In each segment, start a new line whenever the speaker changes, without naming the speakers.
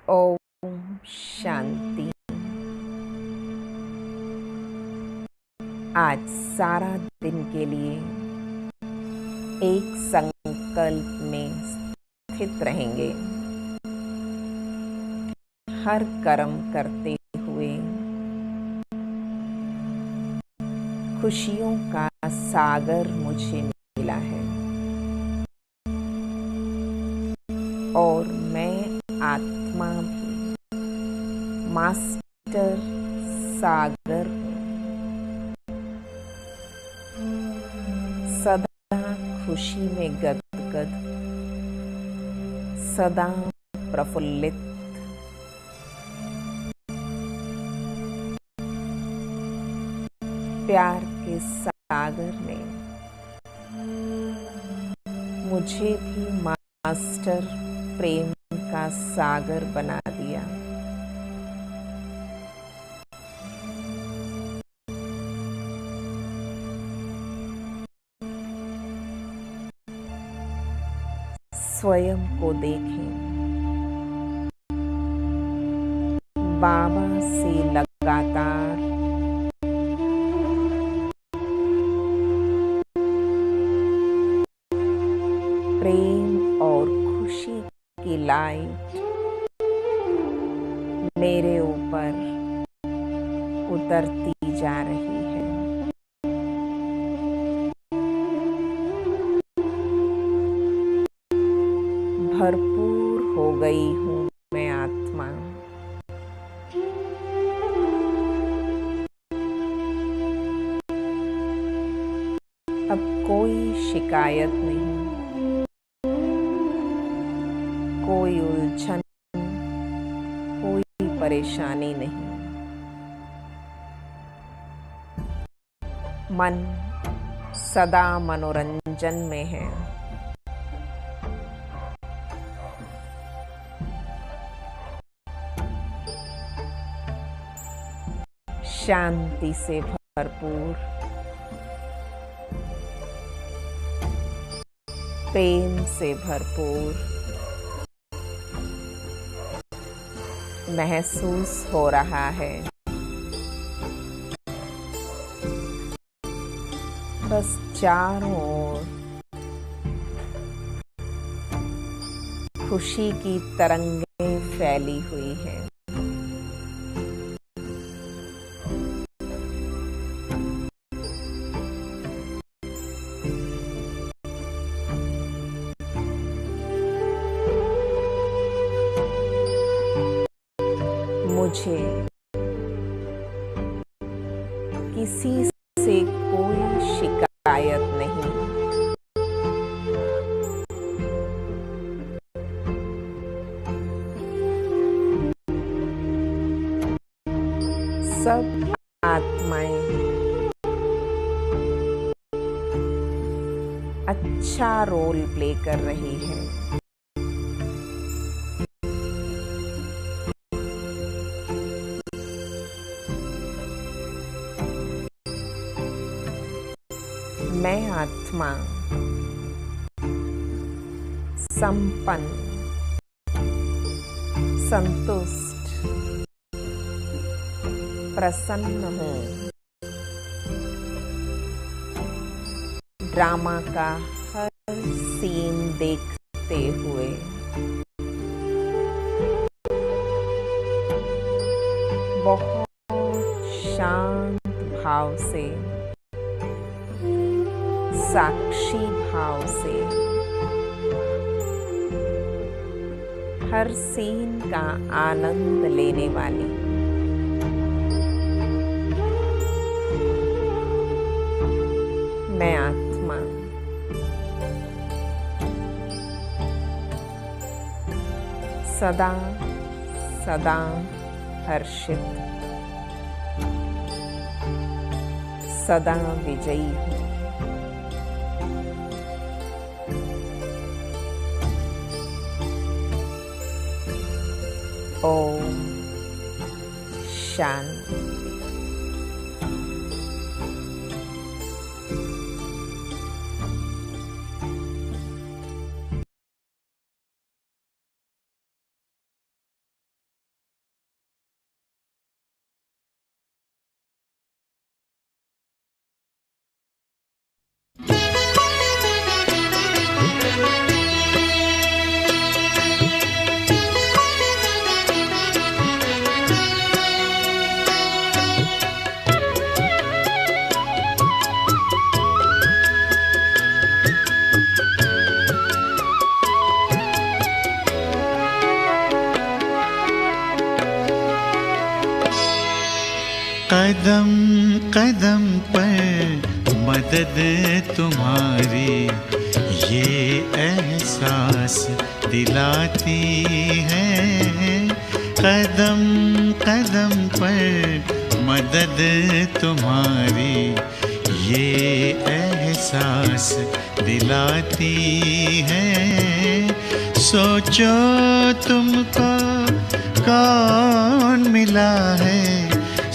ओम शांति। आज सारा दिन के लिए एक संकल्प में स्थित रहेंगे। हर कर्म करते हुए खुशियों का सागर मुझे मिला है और मैं आत्मा भी मास्टर सागर हूँ। सदा खुशी में गदगद, सदा प्रफुल्लित, प्यार के सागर ने मुझे भी मास्टर प्रेम का सागर बना दिया। स्वयं को देखें, बाबा से लगातार प्रेम और खुशी की लाइट मेरे ऊपर उतरती जा रही है। भरपूर हो गई हूँ मैं आत्मा। अब कोई शिकायत नहीं, कोई उलझन, कोई परेशानी नहीं। मन सदा मनोरंजन में है। शांति से भरपूर, प्रेम से भरपूर महसूस हो रहा है। बस चारों ओर खुशी की तरंगें फैली हुई हैं। मुझे किसी से कोई शिकायत नहीं। सब आत्माएं अच्छा रोल प्ले कर रही है। मैं आत्मा संपन्न, संतुष्ट, प्रसन्न हूँ। ड्रामा का हर सीन देखते हुए बहुत शांत भाव से, साक्षी भाव से हर सीन का आनंद लेने वाली मैं आत्मा सदा सदा हर्षित, सदा विजयी हूँ। ओम शांति।
कदम कदम पर मदद तुम्हारी ये एहसास दिलाती है। कदम कदम पर मदद तुम्हारी ये एहसास दिलाती है। सोचो तुमको कौन मिला है,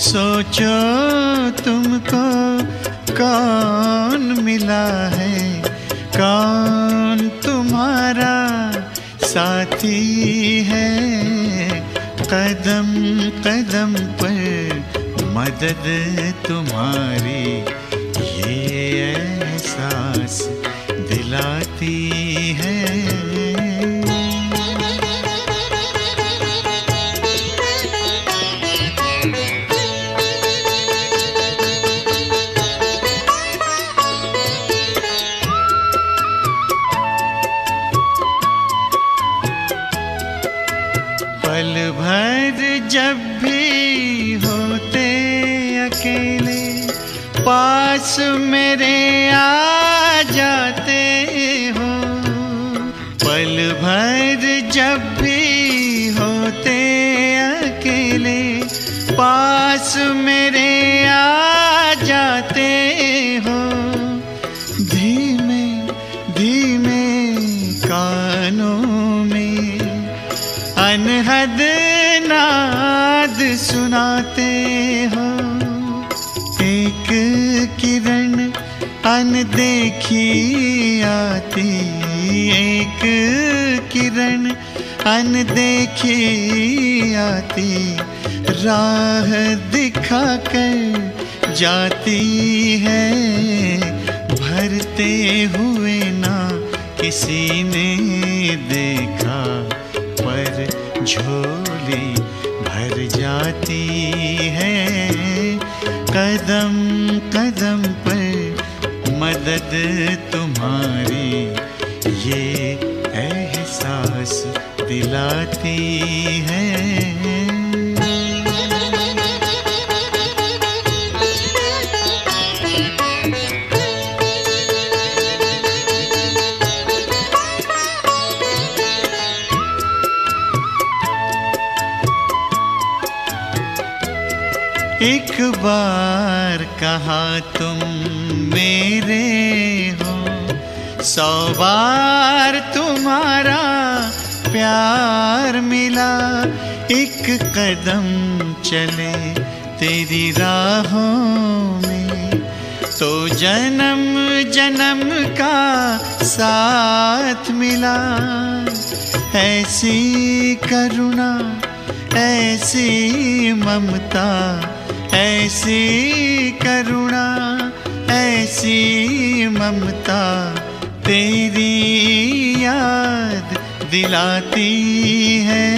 सोचो तुमको कौन मिला है, कौन तुम्हारा साथी है। कदम कदम पर मदद तुम्हारी ये एहसास दिलाती है। पल भर जब भी होते अकेले पास मेरे आ जाते हो। पल भर जब भी होते अकेले पास मेरे आ जाते हो। धीमे धीमे कानों में अनहद नाद सुनाते हो। एक किरण अनदेखी आती, एक किरण अनदेखी आती, राह दिखाकर जाती है। भरते हुए ना किसी ने देखा पर झोली भर जाती है। कदम कदम पर मदद तुम्हारी ये एहसास दिलाती है। एक बार कहा तुम मेरे हो, 100 बार तुम्हारा प्यार मिला। एक कदम चले तेरी राहों में तो जन्म जन्म का साथ मिला। ऐसी करुणा ऐसी ममता, ऐसी करुणा ऐसी ममता तेरी याद दिलाती है।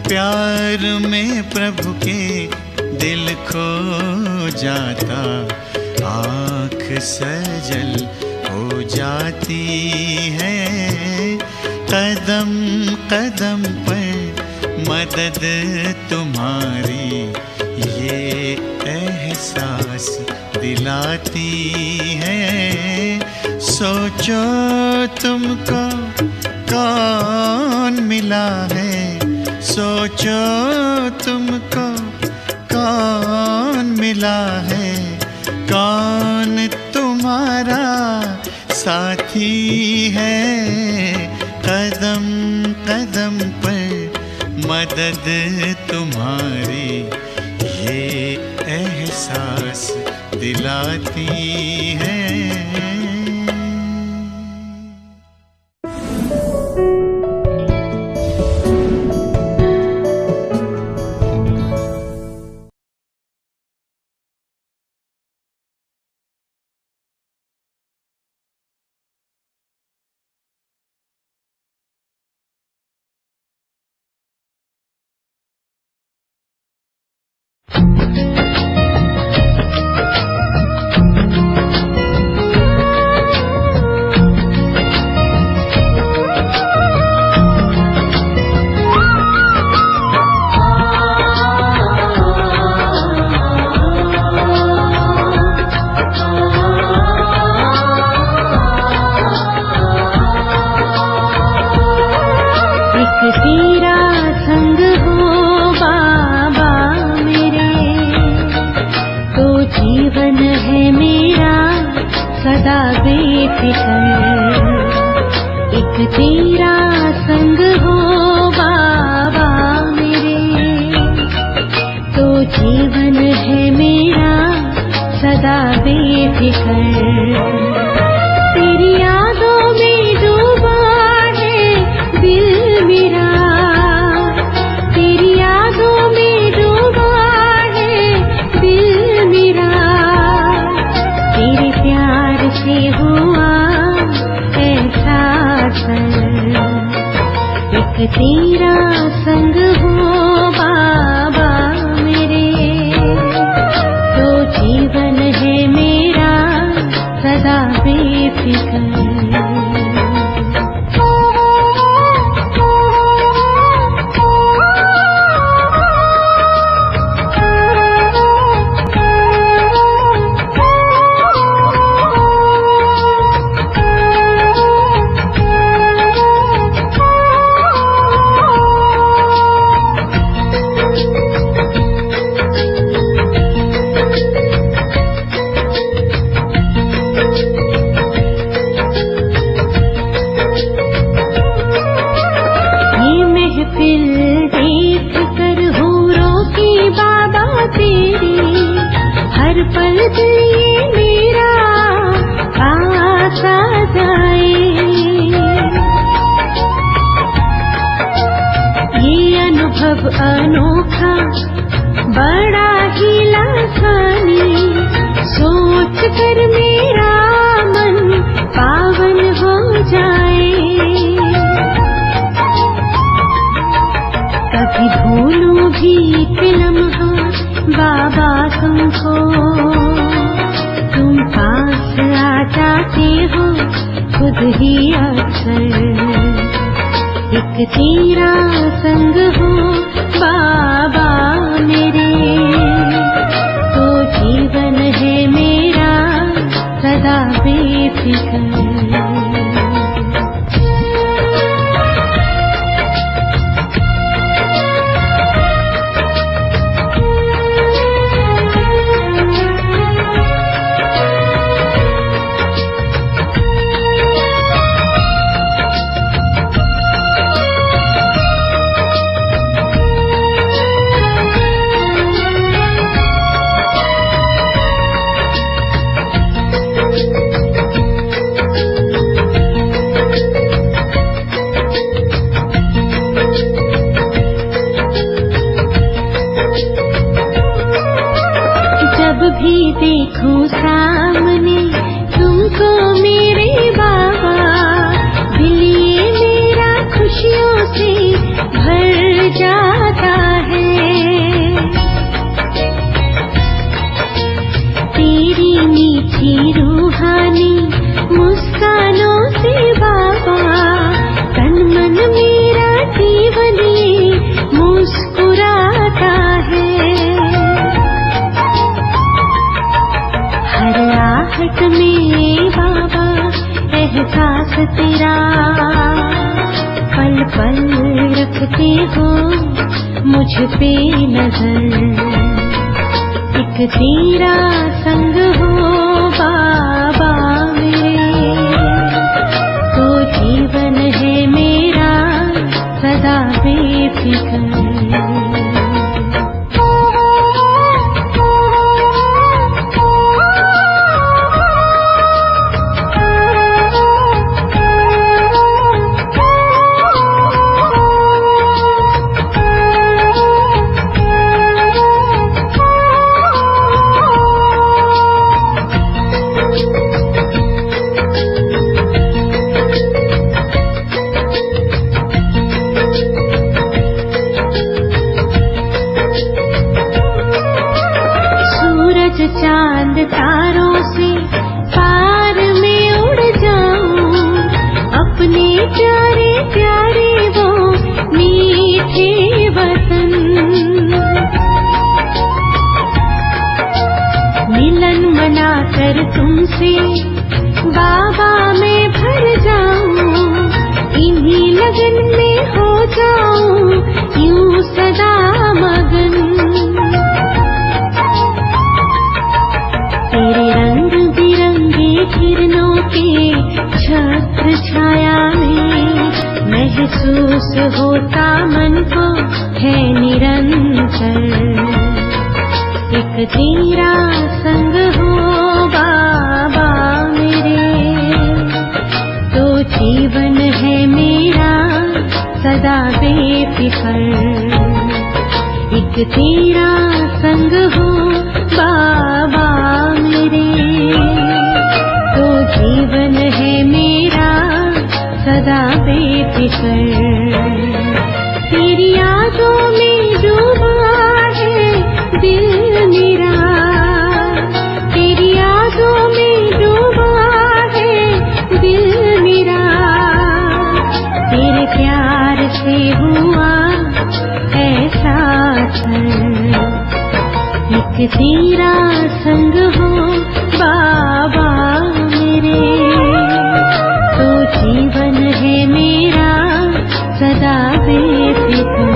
प्यार में प्रभु के दिल खो जाता, आँख सजल हो जाती है। कदम कदम पर मदद तुम्हारी ये एहसास दिलाती है। सोचो तुमको कौन मिला है, सोचो तुमको कौन मिला है, कौन तुम्हारा साथी है। कदम कदम पर मदद तुम्हारी ये एहसास दिलाती है।
एक तेरा संग हो बाबा मेरे, तो जीवन है मेरा सदा बेफिक्र। एक तेरा संग हो बाबा मेरे, तो जीवन है मेरा सदा बेफिक्र। तेरी यादों में डूबा है दिल मेरा, तेरी यादों में डूबा है दिल मेरा। तेरे प्यार से हुआ एहसास, एक तेरा संग हो बाबा मेरे, तो जीवन है मेरा सदा बेफिक्र। अनोखा बड़ा ही लासानी, सोच कर मेरा मन पावन हो जाए। कभी भूलूं भी लम्हा बाबा तुमको, तुम पास आ जाते हो खुद ही अक्सर। एक तेरा संग हो बाबा मेरे, तो जीवन है मेरा सदा बेफिक्र। जब भी देखूं सामने तुमको मेरे बाबा, दिल ये मेरा खुशियों से भर जाता है। तेरी मीठी रूहानी मुस्कानों से बाबा, तन मन मेरा जीवन मुस्कुराता है। हर आहट में बाबा एहसास तेरा, पल पल रखते हो मुझ पे नजर। एक तेरा संग हो बाबा मेरे, तो जीवन है मेरा सदा बेफिक्र। चांद तारों से पार में उड़ जाऊं, अपने प्यारे प्यारे वो मीठे वतन। मिलन मनाकर तुमसे बाबा मैं भर जाऊं, इन्हीं लगन में हो जा महसूस होता मन को है निरंतर। एक तेरा संग हो बाबा मेरे, तो जीवन है मेरा सदा बेफिकर। एक तेरा संग हो बाबा मेरे, तो जीवन है मेरा सदा बेफिकर। तेरी यादों में डूबा है दिल मेरा, तेरी यादों में डूबा है दिल मेरा। तेरे प्यार से हुआ ऐसा एक तेरा संग हो बाबा मेरे, तो जीवन है मेरा सदा बेफिक्र।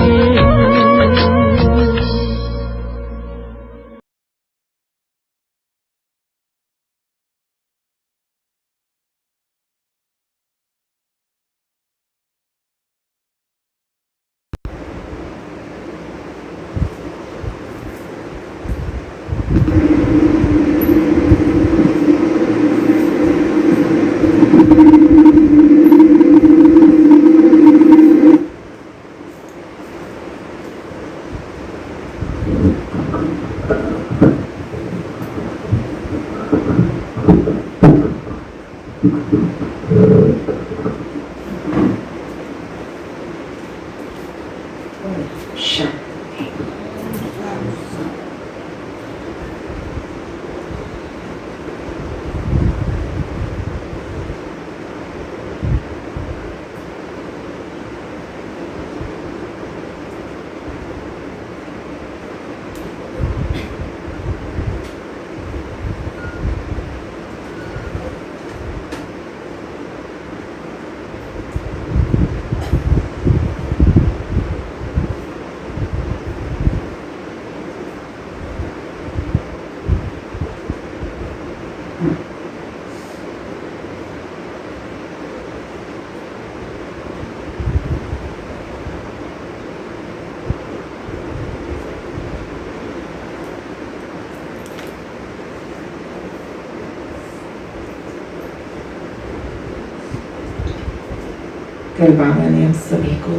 कल बाबा ने हम सभी को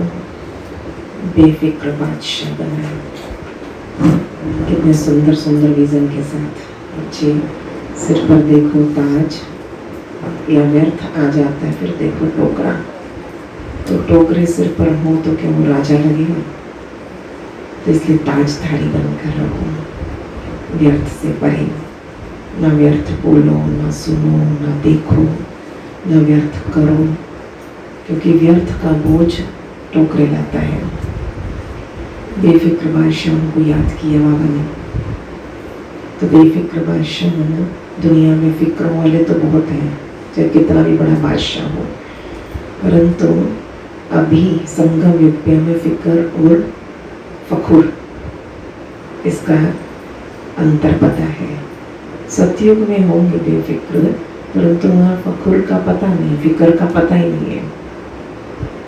बेफिक्र बादशाह बनाया। कितने सुंदर सुंदर विजन के साथ। बच्चे सिर पर देखो ताज या व्यर्थ आ जाता है, फिर देखो टोकरा, तो टोकरे सिर पर हो तो क्या वो राजा लगेगा? तो इसलिए ताज थाली बनकर रखो, व्यर्थ से परे। ना व्यर्थ बोलो, ना सुनो, ना देखो, ना व्यर्थ करो, क्योंकि व्यर्थ का बोझ टोकरे लाता है। बेफिक्र बादशाह को याद किया बाबा ने, तो बेफिक्र बादशाह ना, दुनिया में फिक्र वाले तो बहुत हैं, चाहे कितना भी बड़ा बादशाह हो, परंतु अभी संगम युग में फिक्र और फखुर, इसका अंतर पता है। सतयुग में होंगे बेफिक्र, परंतु वहाँ फखुर का पता नहीं, फिक्र का पता ही नहीं है।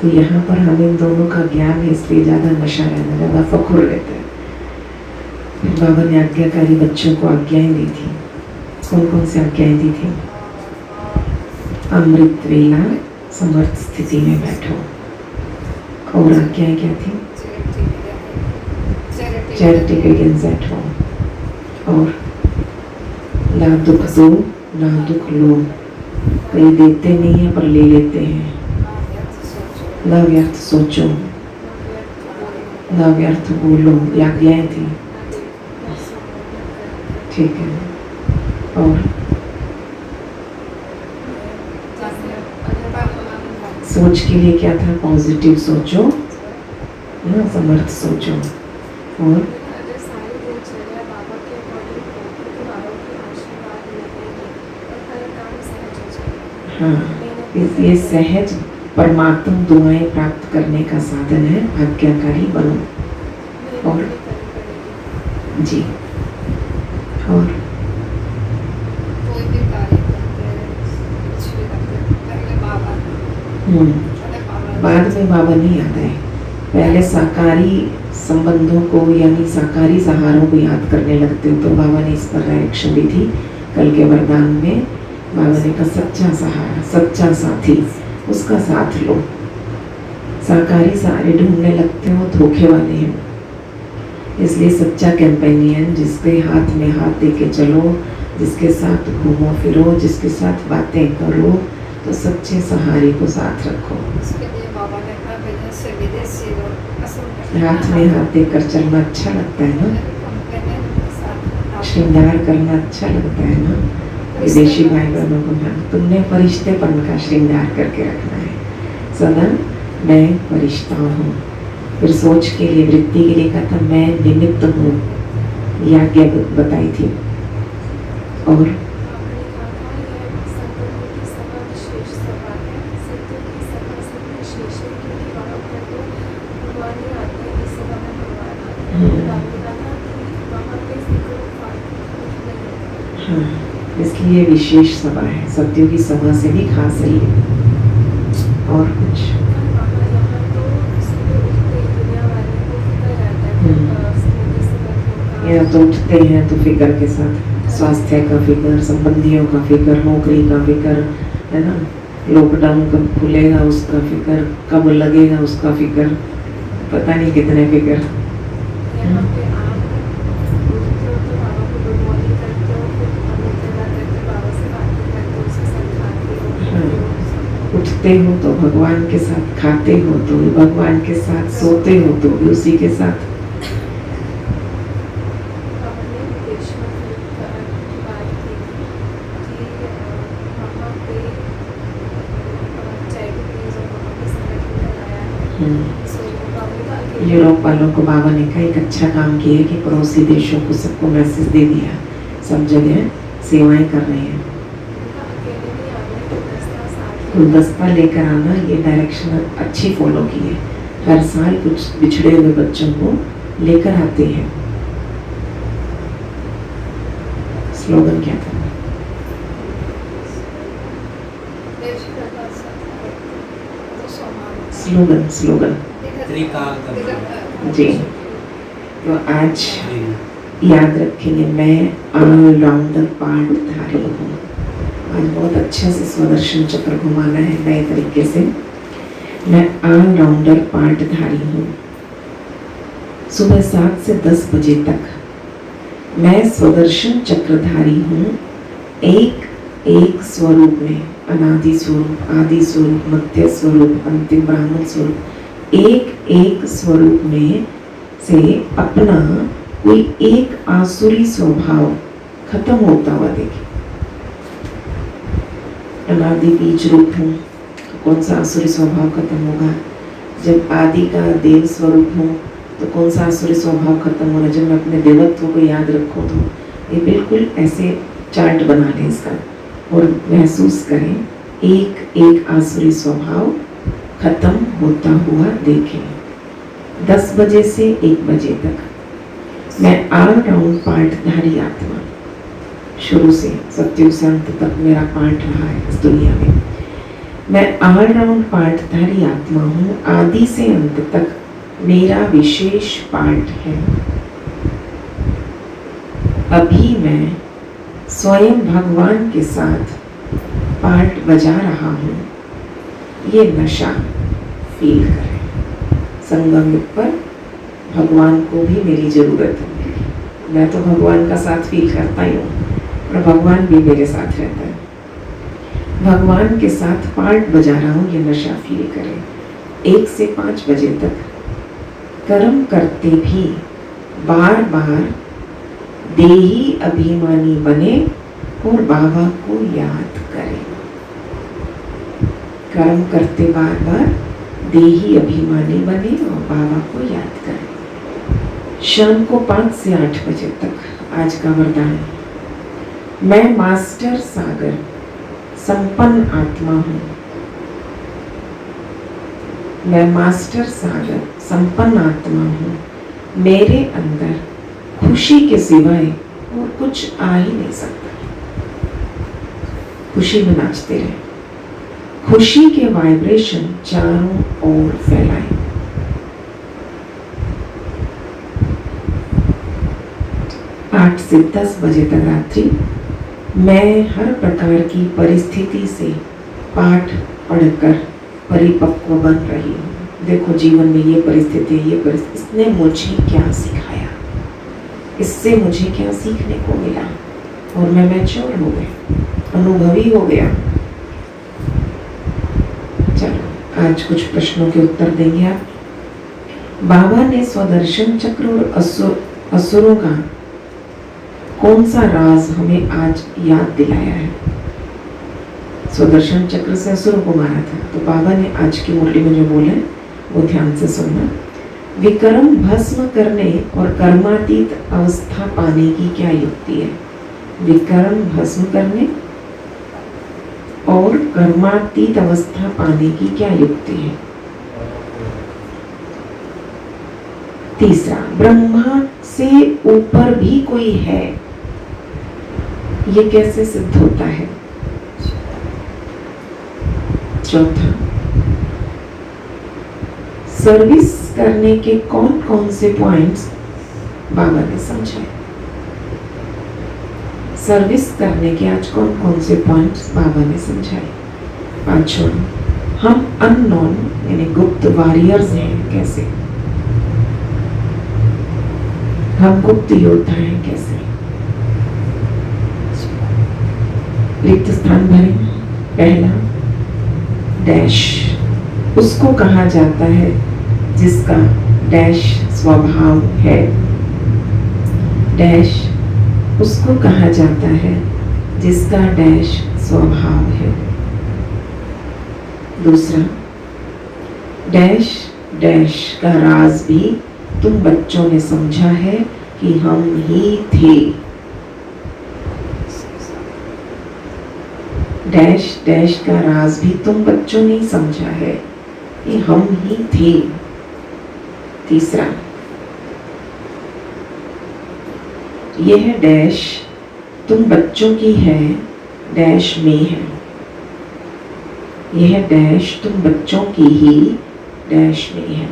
तो यहाँ पर हम इन दोनों का ज्ञान है, इसलिए ज़्यादा नशा रहना, ज़्यादा फखुर रहता है। बाबा ने आज्ञाकारी बच्चों को आज्ञाएं दी थी। कौन कौन सी आज्ञाएं दी थी? अमृत वेला समर्थ स्थिति में बैठो। और आज्ञाएं क्या थी? Charity begins at home. और ना दुख दो, ना दुख लो। कई देते नहीं है पर ले लेते हैं। ना व्यर्थ सोचो, ना व्यर्थ बोलो, ये आज्ञाएं थी। ठीक है। और सोच के लिए क्या था? पॉजिटिव सोचो, ना समर्थ सोचो। और हाँ, ये सहज परमात्म दुआएं प्राप्त करने का साधन है। आज्ञाकारी बनो। और जी, और बाद में बाबा नहीं याद आए, पहले साकारी संबंधों को यानी साकारी सहारों को याद करने लगते हो तो बाबा ने इस पर डायरेक्शन दी थी। कल के वरदान में बाबा ने कहा सच्चा सहारा, सच्चा साथी, उसका साथ लो। साकारी सहारे ढूंढने लगते हो धोखे वाले हैं, इसलिए सच्चा कैंपेनियन जिसके हाथ में हाथ दे के चलो, जिसके साथ घूमो फिरो, जिसके साथ बातें करो, तो सच्चे सहारे को साथ रखो।
उसके लिए बाबा ने कहा विदेश से विदेशी लोग असल
हाथ में हाथ देकर चलना अच्छा लगता है ना,
कंपेनियन के साथ
श्रृंगार करना अच्छा लगता है ना। विदेशी भाई बहनों को ना, तुमने फरिश्तेपन का श्रृंगार करके रखना है सदा, मैं फरिश्ता हूँ। फिर सोच के लिए, वृत्ति के लिए कहा था मैं निमित्त हूँ, याज्ञ बताई थी। और
आपने कहा था ये संतों की सभा विशेष सभा है, संतों की सभा से विशेष है क्योंकि वहाँ पर तो भगवान ही आते हैं, इस सभा में भगवान आते हैं। आपने कहा था कि वहाँ पे जिक्र फालतू नहीं होता।
हाँ, इसलिए विशेष सभा है, सत्यों की सभा से भी खास है ये। और कुछ
वहाँ यहाँ तो सुबह उठते ही दुनिया वाले को फिक्र रहता है स्मृति संबंधों
या
का।
तो उठते हैं तो फिक्र के साथ, स्वास्थ्य का फिक्र, संबंधियों का फिक्र, नौकरी का फिक्र, है ना, लॉकडाउन कब खुलेगा उसका फिक्र, कब लगेगा उसका फिक्र, पता नहीं कितने फिक्र।
यहाँ पे आप उठते हो तो बाबा को गुड मॉर्निंग करते हो, फिर अमित करते बाबा से बातें करते हो, उसे समझाते हो।
उठते हो तो भगवान के साथ, खाते हो तो भी भगवान के साथ, सोते हो तो भी उसी के साथ।
बाबा ने विदेश में की बात की कि वहाँ पे चैरिटीज और वहाँ पे संगठन बनाया है। सो बाबा का अकेले
यूरोप वालों को बाबा ने कहा एक अच्छा काम किया कि पड़ोसी देशों को सबको मैसेज दे दिया, सब जगह सेवाएं कर रहे हैं।
अकेले नहीं आना, गुलदस्ता साथ
गुलदस्ता लेकर आना, ये डायरेक्शन अच्छी फॉलो की है। हर साल कुछ बिछड़े हुए बच्चों को लेकर आते हैं। स्लोगन क्या था?
देश प्रकाश तो सोमान
स्लोगन स्लोगन जी। तो आज याद रखेंगे, मैं ऑलराउंडर पाठधारी हूँ। आज बहुत अच्छे से स्वदर्शन चक्र घुमाना है नए तरीके से। मैं ऑलराउंडर पाठधारी हूँ। सुबह 7 से 10 बजे तक मैं स्वदर्शन चक्रधारी हूँ। एक एक स्वरूप में, अनादि स्वरूप, आदि स्वरूप, मध्य स्वरूप, अंतिम ब्राह्मण स्वरूप, एक एक स्वरूप में से अपना कोई एक आसुरी स्वभाव खत्म होता हुआ देखे। अनादि बीज रूप हूँ तो कौन सा आसुरी स्वभाव खत्म होगा? जब आदि का देव स्वरूप हूँ तो कौन सा आसुरी स्वभाव खत्म होना? जब मैं अपने देवत्व को याद रखूँ तो ये बिल्कुल ऐसे चार्ट बना लें इसका और महसूस करें, एक एक आसुरी स्वभाव खत्म होता हुआ देखें। 10 बजे से 1 बजे तक मैं ऑलराउंड पाठधारी आत्मा, शुरू से सत्युग से अंत तक मेरा पाठ रहा है इस दुनिया में। मैं ऑलराउंड पाठधारी आत्मा हूँ। आदि से अंत तक मेरा विशेष पाठ है। अभी मैं स्वयं भगवान के साथ पाठ बजा रहा हूँ। ये नशा फील करें। संगम युग पर भगवान को भी मेरी जरूरत है। मैं तो भगवान का साथ फील करता ही हूँ और भगवान भी मेरे साथ रहता है। भगवान के साथ पाठ बजा रहा हूँ, ये नशा फील करें। 1 से 5 बजे तक कर्म करते भी बार बार देही अभिमानी बने और बाबा को याद करें। कर्म करते बार बार देही अभिमानी बने और बाबा को याद करें। शाम को 5 से 8 बजे तक आज का वरदान, मैं मास्टर सागर संपन्न आत्मा हूँ। मैं मास्टर सागर संपन्न आत्मा हूँ। मेरे अंदर खुशी के सिवाय और कुछ आ ही नहीं सकता। खुशी में नाचते रहे, खुशी के वाइब्रेशन चारों ओर फैलाएं। आठ से 10 बजे तक रात्रि मैं हर प्रकार की परिस्थिति से पाठ पढ़कर परिपक्व बन रही हूँ। देखो जीवन में ये परिस्थिति, इसने मुझे क्या सिखाया, इससे मुझे क्या सीखने को मिला, और मैं मैच्योर हो गई, अनुभवी हो गया। चलो आज कुछ प्रश्नों के उत्तर देंगे आप। बाबा ने स्वदर्शन चक्र और असुरों का कौन सा राज हमें आज याद दिलाया है? स्वदर्शन चक्र से असुरों को मारा था, तो बाबा ने आज की मुरली में जो बोले वो ध्यान से सुनना। विकर्म भस्म करने और कर्मातीत अवस्था पाने की क्या युक्ति है? विकर्म भस्म करने और कर्मातीत अवस्था पाने की क्या युक्ति है? तीसरा, ब्रह्मा से ऊपर भी कोई है, ये कैसे सिद्ध होता है? चौथा, सर्विस करने के कौन कौन से पॉइंट्स बाबा ने समझाए? सर्विस करने के आज कौन कौन से पॉइंट्स बाबा ने समझाए? पांचवा, हम अननोन यानी गुप्त वॉरियर्स हैं कैसे? हम गुप्त योद्धा हैं कैसे? रिक्त स्थान भरें। पहला, डैश उसको कहा जाता है जिसका डैश स्वभाव है। डैश उसको कहा जाता है जिसका डैश स्वभाव है। दूसरा, डैश डैश का राज भी तुम बच्चों ने समझा है कि हम ही थे। डैश डैश का राज भी तुम बच्चों ने समझा है कि हम ही थे। तीसरा, यह डैश तुम बच्चों की है, डैश में है। यह डैश तुम बच्चों की ही डैश में है।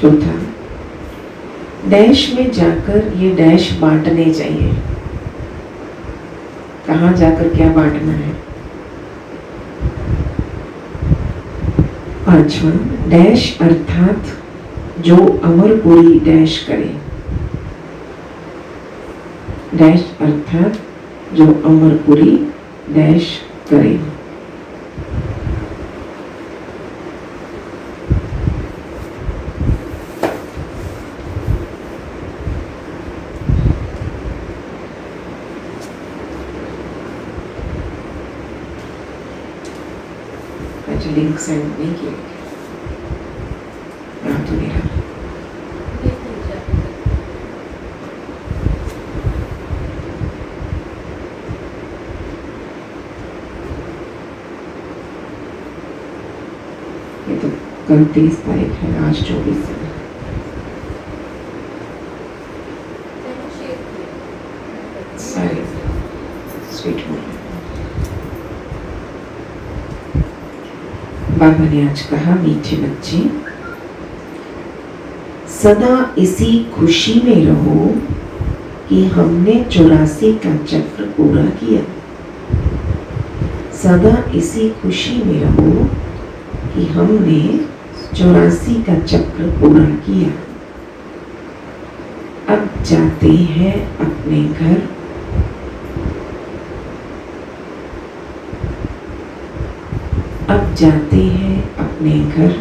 चौथा, डैश में जाकर ये डैश बांटने चाहिए। कहाँ जाकर क्या बांटना है? पांचवा, डैश अर्थात जो अमरपुरी डैश करे। डैश अर्थात जो अमरपुरी डैश करे। लिंक सेंड नहीं किया तो मेरा ये तो कल 30 तारीख है, आज 24 है। सारे स्वीट मोमेंट। बाबा ने आज कहा, मीठे बच्चे सदा इसी खुशी में रहो कि हमने 84 का चक्र पूरा किया। सदा इसी खुशी में रहो कि हमने 84 का चक्र पूरा किया। अब जाते हैं अपने घर। अब जाते हैं अपने घर।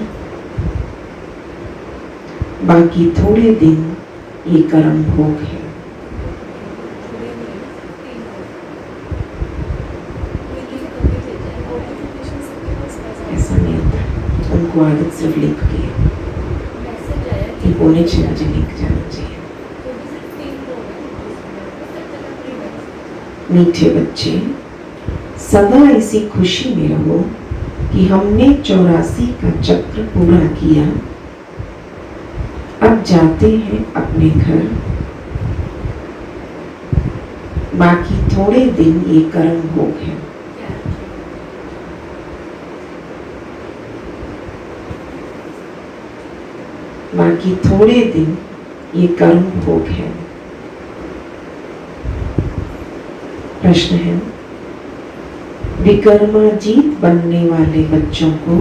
बाकी थोड़े दिन ये कर्म भोग है। ऐसा नहीं होता, उनको आदत सिर्फ लिख के कि 5:45 बजे लिख जाना चाहिए। मीठे बच्चे सदा इसी खुशी में रहो कि हमने 84 का चक्र पूरा किया। अब जाते हैं अपने घर। बाकी थोड़े दिन ये कर्म भोग है। बाकी थोड़े दिन ये कर्म भोग है। प्रश्न है, विकर्माजीत बनने वाले बच्चों को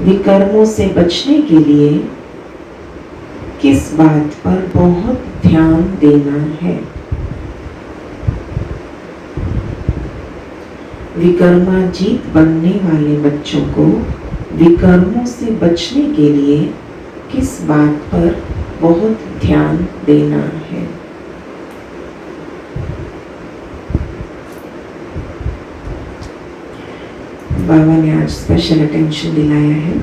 विकर्मों से बचने के लिए किस बात पर बहुत ध्यान देना है? विकर्माजीत बनने वाले बच्चों को विकर्मों से बचने के लिए किस बात पर बहुत ध्यान देना है? बाबा ने आज स्पेशल अटेंशन दिलाया है।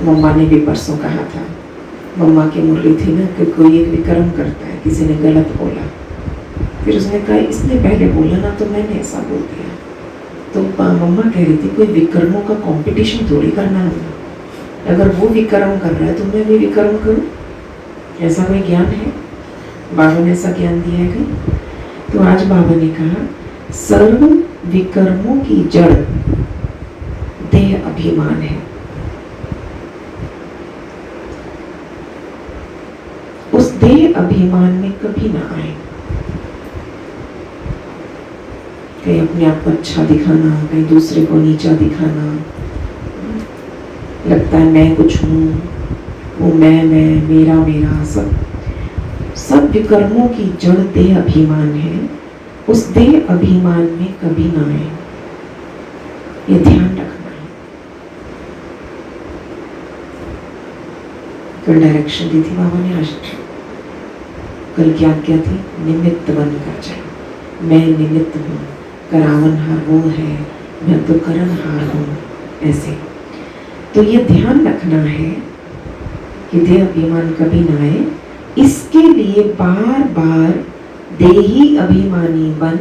मम्मा ने भी परसों कहा था, मम्मा की मुरली थी ना कि कोई एक विक्रम करता है, किसी ने गलत बोला, फिर उसने कहा इसने पहले बोला ना तो मैंने ऐसा बोल दिया। तो मम्मा कह रही थी कोई विक्रमों का कंपटीशन थोड़ी करना है, अगर वो विक्रम कर रहा है तो मैं भी विक्रम करूं, ऐसा कोई ज्ञान है? बाबा ने ऐसा ज्ञान दिया है कहीं? तो आज बाबा ने कहा सर्व विकर्मों की जड़ देह अभिमान है। उस देह अभिमान में कभी ना आए। कहीं अपने आप को अच्छा दिखाना, कहीं दूसरे को नीचा दिखाना, लगता है मैं कुछ हूँ, वो मैं मेरा मेरा, सब विकर्मों की जड़ देह अभिमान है। उस देह अभिमान में कभी ना आए, ये ध्यान रखना है। कल डायरेक्शन दी थी बाबा ने, आज कल क्या क्या थी? निमित्त बनकर चलो। मैं निमित्त हूँ, करावनहार वो है, मैं तो करनहार हूँ, ऐसे। तो ये ध्यान रखना है कि देह अभिमान कभी ना आए। इसके लिए बार बार देही अभिमानी बन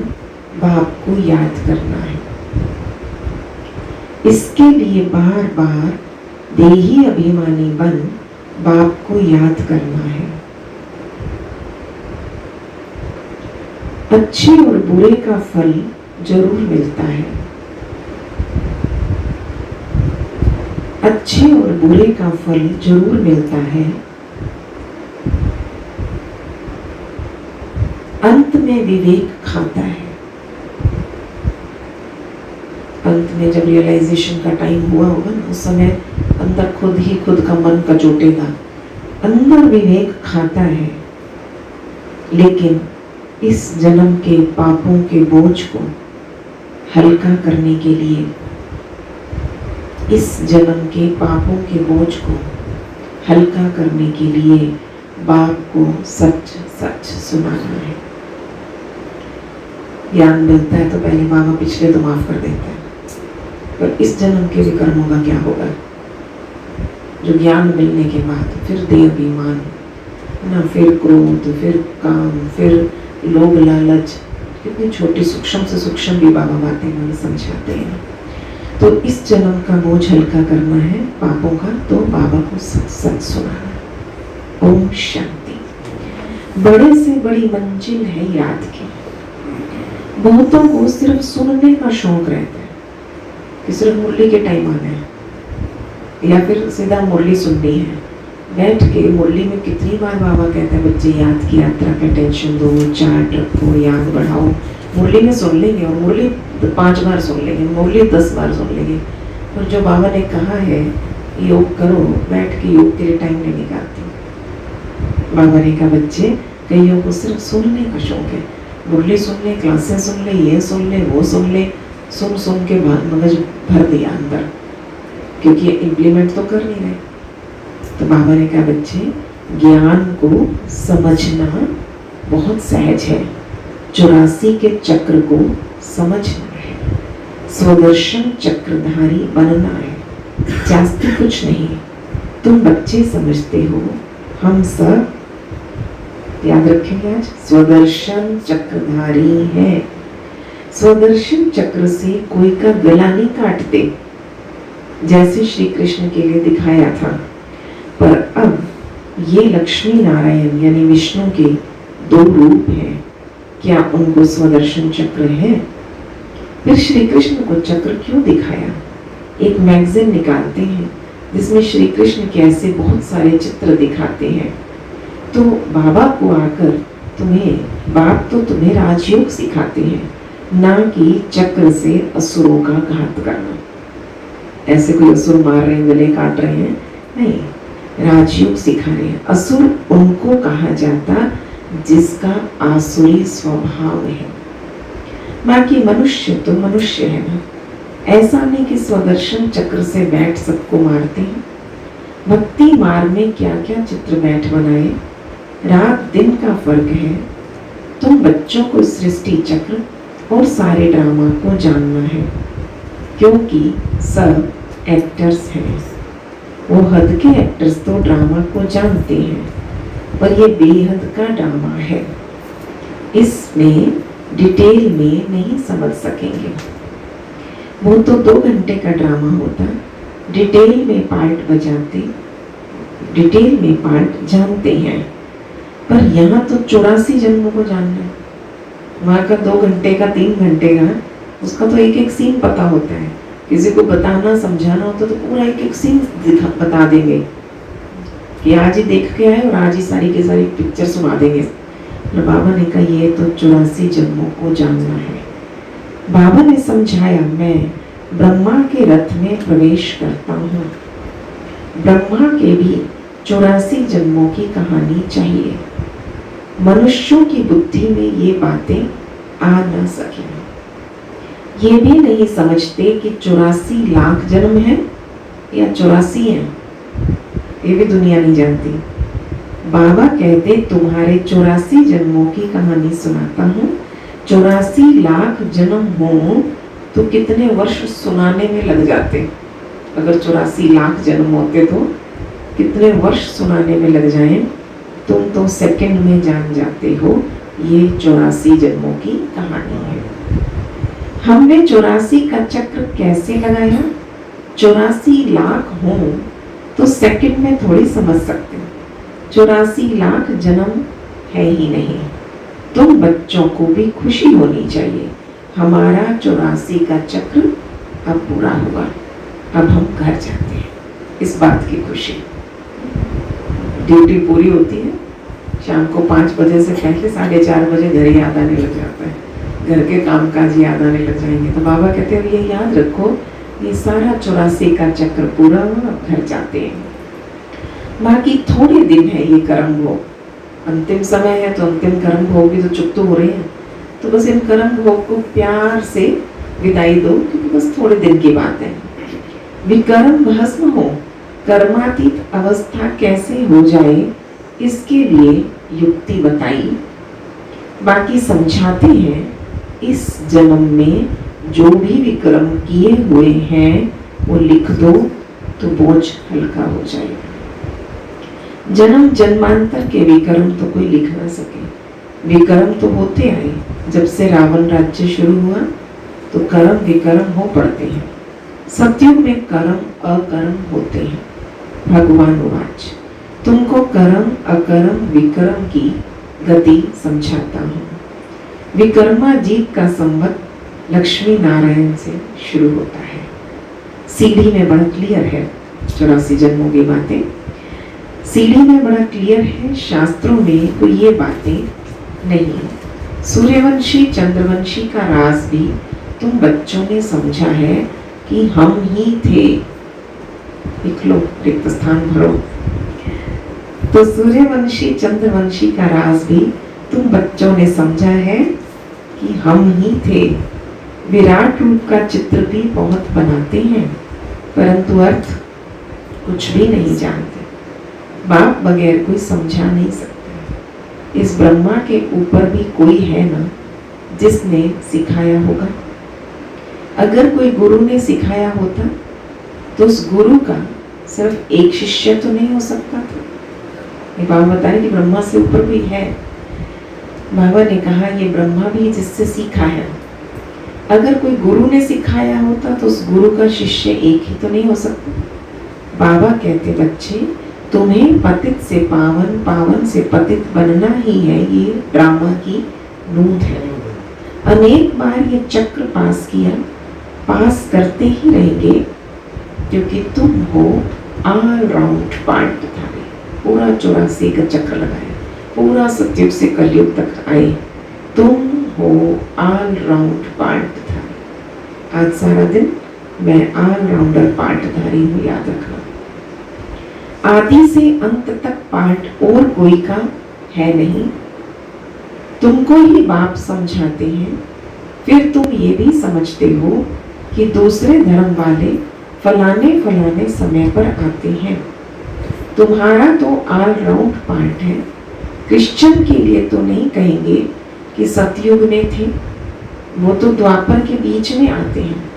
बाप को याद करना है। इसके लिए बार बार देही अभिमानी बन बाप को याद करना है। अच्छे और बुरे का फल जरूर मिलता है। अच्छे और बुरे का फल जरूर मिलता है। अंत में विवेक खाता है। अंत में जब रियलाइजेशन का टाइम हुआ होगा ना, उस समय अंदर खुद ही खुद का मन कचोटेगा। अंदर विवेक खाता है, लेकिन इस जन्म के पापों के बोझ को हल्का करने के लिए, इस जन्म के पापों के बोझ को हल्का करने के लिए बाप को सच सच सुनाना है। ज्ञान मिलता है तो पहले बाबा पिछले तो माफ कर देते हैं, पर इस जन्म के विकर्मों का क्या होगा? जो ज्ञान मिलने के बाद फिर देह अभिमान ना, फिर क्रोध, फिर काम, फिर लोभ लालच, कितनी छोटी सूक्ष्म से सूक्ष्म भी बाबा बातें हमें समझाते हैं। तो इस जन्म का बोझ हल्का करना है पापों का, तो बाबा को सच सच सुनाना। ओम शांति। बड़े से बड़ी मंजिल है याद की। बहुतों को सिर्फ सुनने का शौक रहता है कि सिर्फ मुरली के टाइम आना है, या फिर सीधा मुरली सुननी है। बैठ के मुरली में कितनी बार बाबा कहते हैं बच्चे याद की यात्रा पे टेंशन दो, चार्ट रखो, याद बढ़ाओ। मुरली में सुन लेंगे और मुरली 5 बार सुन लेंगे, मुरली 10 बार सुन लेंगे, पर जो बाबा ने कहा है योग करो, बैठ के योग के लिए टाइम नहीं निकालते। बाबा ने कहा बच्चे कईयों को सिर्फ सुनने का शौक है, मुरली सुन ले, क्लासें सुन ले, ये सुन ले, वो सुन ले, सुन सुन के बाद मगज भर दिया अंदर, क्योंकि ये इम्प्लीमेंट तो कर नहीं रहे। तो बाबा ने कहा बच्चे ज्ञान को समझना बहुत सहज है, 84 के चक्र को समझना है, स्वदर्शन चक्रधारी बनना है, जास्ती कुछ नहीं। तुम बच्चे समझते हो, हम सब याद रखेंगे आज स्वदर्शन चक्रधारी है। स्वदर्शन चक्र से कोई का गला नहीं काटते, जैसे श्री कृष्ण के लिए दिखाया था। पर अब ये लक्ष्मी नारायण यानी विष्णु के दो रूप हैं, क्या उनको स्वदर्शन चक्र है? फिर श्री कृष्ण को चक्र क्यों दिखाया? एक मैगजीन निकालते हैं जिसमें श्री कृष्ण के ऐसे बहुत सारे चित्र दिखाते हैं। तो बाबा को आकर बाप तो तुम्हें राजयोग सिखाते हैं, ना कि चक्र से असुरों का घात करना। ऐसे कोई असुर मार रहे हैं, गले काट रहे हैं, नहीं, राजयोग सिखा रहे हैं। असुर उनको कहा जाता जिसका आसुरी स्वभाव है। बाकी मनुष्य तो मनुष्य है ना। ऐसा नहीं कि स्वदर्शन चक्र से बैठ सबको मारते हैं। भक्ति मार्ग में क्या क्या चित्र बैठ बनाए। रात दिन का फर्क है। तुम बच्चों को सृष्टि चक्र और सारे ड्रामा को जानना है, क्योंकि सब एक्टर्स हैं। वो हद के एक्टर्स तो ड्रामा को जानते हैं, पर ये बेहद का ड्रामा है। इसमें डिटेल में नहीं समझ सकेंगे। वो तो 2 घंटे का ड्रामा होता, डिटेल में पार्ट बजाते, डिटेल में पार्ट जानते हैं। पर यहाँ तो 84 जन्मों को जानना है। वहाँ का 2 घंटे का 3 घंटे का उसका तो एक एक सीन पता होता है। किसी को बताना समझाना होता तो पूरा एक एक सीन बता देंगे कि आज ही देख के आए और आज ही सारी की सारी पिक्चर सुना देंगे। और बाबा ने कहा ये तो 84 जन्मों को जानना है। बाबा ने समझाया, मैं ब्रह्मा के रथ में प्रवेश करता हूँ। ब्रह्मा के भी 84 जन्मों की कहानी चाहिए। मनुष्यों की बुद्धि में ये बातें आ न सके। ये भी नहीं समझते कि 84 लाख जन्म है या 84 है, ये भी दुनिया नहीं जानती। बाबा कहते तुम्हारे 84 जन्मों की कहानी सुनाता हूँ। 84 लाख जन्म हो तो कितने वर्ष सुनाने में लग जाते। अगर 84 लाख जन्म होते तो कितने वर्ष सुनाने में लग जाएं। तुम तो सेकंड में जान जाते हो। ये 84 जन्मों की कहानी है। हमने 84 का चक्र कैसे लगाया? 84 लाख हो तो सेकंड में थोड़ी समझ सकते। 84 लाख जन्म है ही नहीं। तुम बच्चों को भी खुशी होनी चाहिए। हमारा 84 का चक्र अब पूरा हुआ, अब हम घर जाते हैं। इस बात की खुशी। ड्यूटी पूरी होती है, शाम को 5 बजे से पहले 4:30 बजे घर याद आने लग जाता है। घर के कामकाज याद आने लग जाएंगे। तो बाबा कहते हैं ये याद रखो, ये सारा 84 का चक्र पूरा हुआ, अब घर जाते हैं। बाकी थोड़े दिन है ये कर्म भोग, अंतिम समय है तो अंतिम कर्म भोग भी तो चुप तो हो रहे हैं। तो बस इन कर्म भोग को प्यार से विदाई दो, क्योंकि बस थोड़े दिन की बात है। विकर्म भस्म हो, कर्मातीत अवस्था कैसे हो जाए, इसके लिए युक्ति बताई। बाकी समझाते हैं इस जन्म में जो भी विक्रम किए हुए हैं वो लिख दो तो बोझ हल्का हो जाएगा। जन्म जन्मांतर के विक्रम तो कोई लिख ना सके। विक्रम तो होते आए, जब से रावण राज्य शुरू हुआ तो कर्म विक्रम हो पड़ते हैं। सतयुग में कर्म अकर्म होते हैं। भगवान उवाच, तुमको कर्म अकर्म विक्रम की गति समझाता हूँ। विक्रमाजीत का संवत लक्ष्मी नारायण से शुरू होता है। सीढ़ी में बड़ा क्लियर है 84 जन्मों की बातें। सीढ़ी में बड़ा क्लियर है, शास्त्रों में कोई ये बातें नहीं। सूर्यवंशी चंद्रवंशी का राज भी तुम बच्चों ने समझा है कि हम ही थे। लिख लो, रिक्त स्थान भरो। तो सूर्यवंशी चंद्रवंशी का राज भी तुम बच्चों ने समझा है कि हम ही थे। विराट रूप का चित्र भी बहुत बनाते हैं, परंतु अर्थ कुछ भी नहीं जानते। बाप बगैर कोई समझा नहीं सकता। इस ब्रह्मा के ऊपर भी कोई है ना जिसने सिखाया होगा। अगर कोई गुरु ने सिखाया होता तो उस गुरु का सिर्फ एक शिष्य तो नहीं हो सकता था। ये बाबा बताए कि ब्रह्मा से ऊपर भी है। बाबा ने कहा ये ब्रह्मा भी जिससे सीखा है। अगर कोई गुरु ने सिखाया होता तो उस गुरु का शिष्य एक ही तो नहीं हो सकता। बाबा कहते बच्चे तुम्हें पतित से पावन, पावन से पतित बनना ही है, ये ड्रामा की नूंद है। अनेक बार ये चक्र पास किया, पास करते ही रहेंगे, क्योंकि तुम हो ऑल राउंड पार्टधारी। पूरा 84 का चक्र लगाया, पूरा सतयुग से कलयुग तक आए, तुम हो ऑल राउंड पार्टधारी। आज सारा दिन मैं ऑल राउंडर पार्टधारी हूँ, याद रखना। आदि से अंत तक पार्ट और कोई का है नहीं। तुमको ही बाप समझाते हैं, फिर तुम ये भी समझते हो कि दूसरे धर्म वाले फलाने फलाने समय पर आते हैं। तुम्हारा तो ऑल राउंड पार्ट है। क्रिश्चियन के लिए तो नहीं कहेंगे कि सतयुग में थे, वो तो द्वापर के बीच में आते हैं।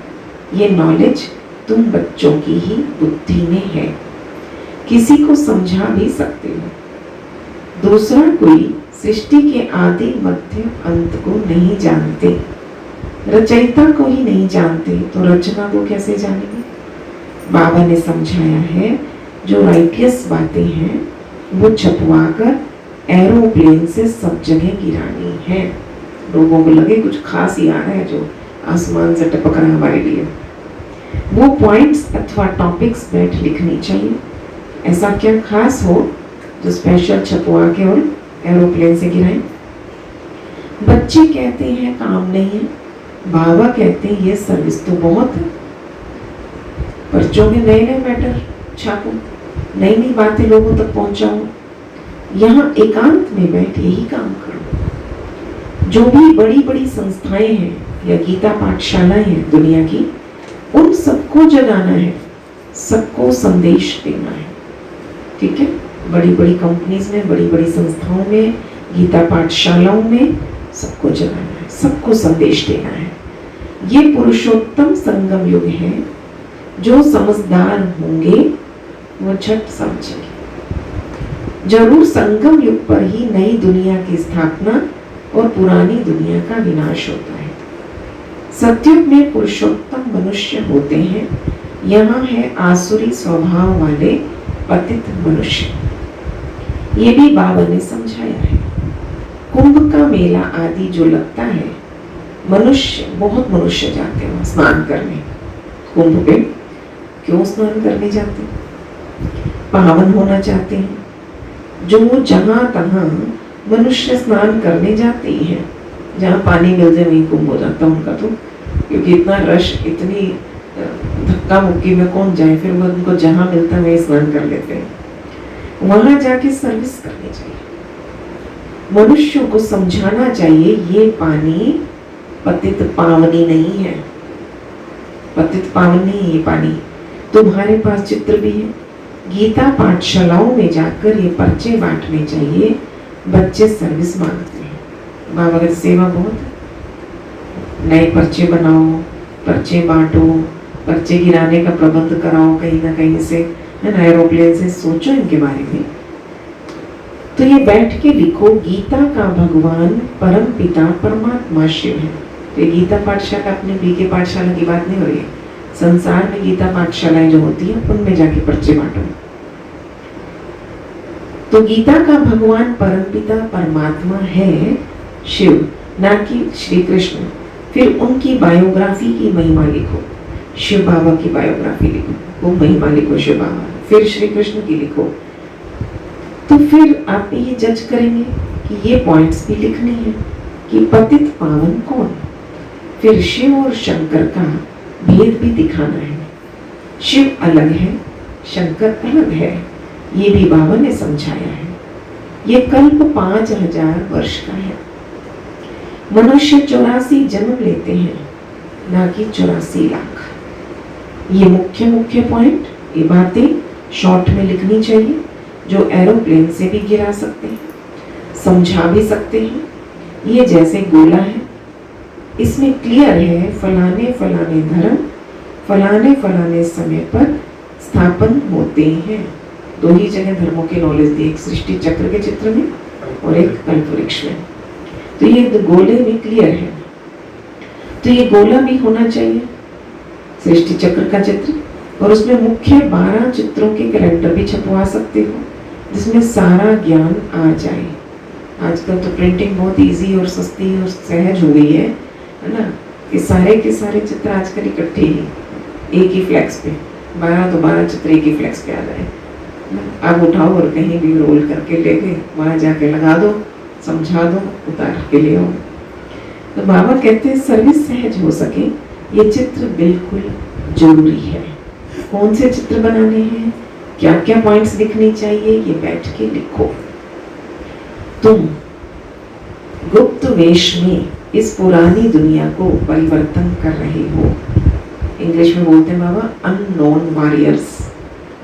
ये नॉलेज तुम बच्चों की ही बुद्धि में है, किसी को समझा भी सकते हो। दूसरा कोई सृष्टि के आदि मध्य अंत को नहीं जानते, रचयिता को ही नहीं जानते, तो रचना को कैसे जानेंगे? बाबा ने समझाया है, जो राइटियस बातें हैं वो छपवाकर एरोप्लेन से सब जगह गिरानी है। लोगों को लगे कुछ खास ही आ रहा है जो आसमान से टपक रहा है हमारे लिए, वो पॉइंट्स अथवा टॉपिक्स बैठ लिखनी चाहिए। ऐसा क्या खास हो जो स्पेशल छपवा के और एरोप्लेन से गिराएं? बच्चे कहते हैं काम नहीं है, बाबा कहते हैं ये सर्विस तो बहुत है। पर्चों में नए नए मैटर छापो, नई नई बातें लोगों तक पहुंचाओ। यहाँ एकांत में बैठ यही काम करो। जो भी बड़ी बड़ी संस्थाएं हैं या गीता पाठशालाएं हैं दुनिया की, उन सबको जगाना है, सबको संदेश देना है। ठीक है, बड़ी बड़ी कंपनीज में, बड़ी बड़ी संस्थाओं में, गीता पाठशालाओं में सबको जगाना है, सबको संदेश देना है। ये पुरुषोत्तम संगम युग है। जो समझदार होंगे वो झट समझेंगे। जरूर संगम युग पर ही नई दुनिया की स्थापना और पुरानी दुनिया का विनाश होता है। सतयुग में पुरुषोत्तम मनुष्य होते हैं, यहाँ है आसुरी स्वभाव वाले पतित मनुष्य। ये भी बाबा ने समझाया है। कुंभ का मेला आदि जो लगता है, मनुष्य, बहुत मनुष्य जाते हैं स्नान करने। कुंभ पे क्यों स्नान करने जाते हैं? पावन होना चाहते हैं। जो जहां तहां मनुष्य स्नान करने जाते ही हैं, जहां पानी मिल जाए वहीं कुंभ हो जाता उनका, तो क्योंकि इतना रश, इतनी धक्का मुक्की में कौन जाए, फिर वो उनको जहां मिलता है वहीं स्नान कर लेते हैं। वहां जाके सर्विस करनी चाहिए। मनुष्यों को समझाना चाहिए ये पानी पतित पावनी नहीं है, पतित पावन नहीं है ये पानी। तुम्हारे पास चित्र भी है। गीता पाठशालाओं में जाकर ये पर्चे बांटने चाहिए। बच्चे सर्विस मांगते हैं। बाबा की सेवा बहुत है। नए पर्चे बनाओ, पर्चे बांटो, पर्चे गिराने का प्रबंध कराओ कहीं ना कहीं से, है ना, एरोप्लेन से। सोचो इनके बारे में। तो ये बैठ के लिखो, गीता का भगवान परम पिता परमात्मा शिव है। तो ये गीता पाठशाला अपने बीके पाठशाला की बात नहीं हो रही है। संसार में गीता पाठशालाएं जो होती हैं उनमें जाके पर्चे बांटो। तो गीता का भगवान परम पिता परमात्मा है शिव, ना कि श्री कृष्ण। फिर उनकी बायोग्राफी की महिमा लिखो। शिव बाबा की बायोग्राफी लिखो, वो महिमा लिखो शिव बाबा। फिर श्री कृष्ण की लिखो। तो फिर आप ये जज करेंगे कि ये पॉइंट्स भी लिखने हैं कि पतित पावन कौन। फिर शिव और शंकर का भेद भी दिखाना है। शिव अलग है, शंकर अलग है। ये भी बाबा ने समझाया है। ये कल्प 5000 वर्ष का है। मनुष्य 84 जन्म लेते हैं, ना कि 84 लाख। ये मुख्य मुख्य पॉइंट, ये बातें शॉर्ट में लिखनी चाहिए, जो एरोप्लेन से भी गिरा सकते हैं, समझा भी सकते हैं। ये जैसे गोला है, इसमें क्लियर है फलाने फलाने धर्म फलाने फलाने समय पर स्थापन होते हैं। दो ही जगह धर्मों की नॉलेज दी, एक सृष्टि चक्र के चित्र में और एक कल्पवृक्ष में। तो ये गोले में क्लियर है। तो ये गोला भी होना चाहिए, सृष्टि चक्र का चित्र, और उसमें मुख्य 12 चित्रों के कैलेंडर भी छपवा सकते हो जिसमें सारा ज्ञान आ जाए। आजकल तो प्रिंटिंग बहुत इजी और सस्ती और सहज हो गई है ना, कि सारे के सारे चित्र आजकल इकट्ठे ही एक ही फ्लैक्स पे 12 तो 12 चित्र एक ही फ्लैक्स पे आ जाए। अब उठाओ और कहीं भी रोल करके ले गए, वहां जाके लगा दो, समझा दो, उतार के ले आओ। तो बाबा कहते हैं सर्विस सहज हो सके ये चित्र बिल्कुल जरूरी है। कौन से चित्र बनाने हैं, क्या क्या पॉइंट्स लिखने चाहिए, ये बैठ के लिखो। तुम गुप्त वेश में इस पुरानी दुनिया को परिवर्तन कर रहे हो। इंग्लिश में बोलते हैं बाबा अननोन वॉरियर्स,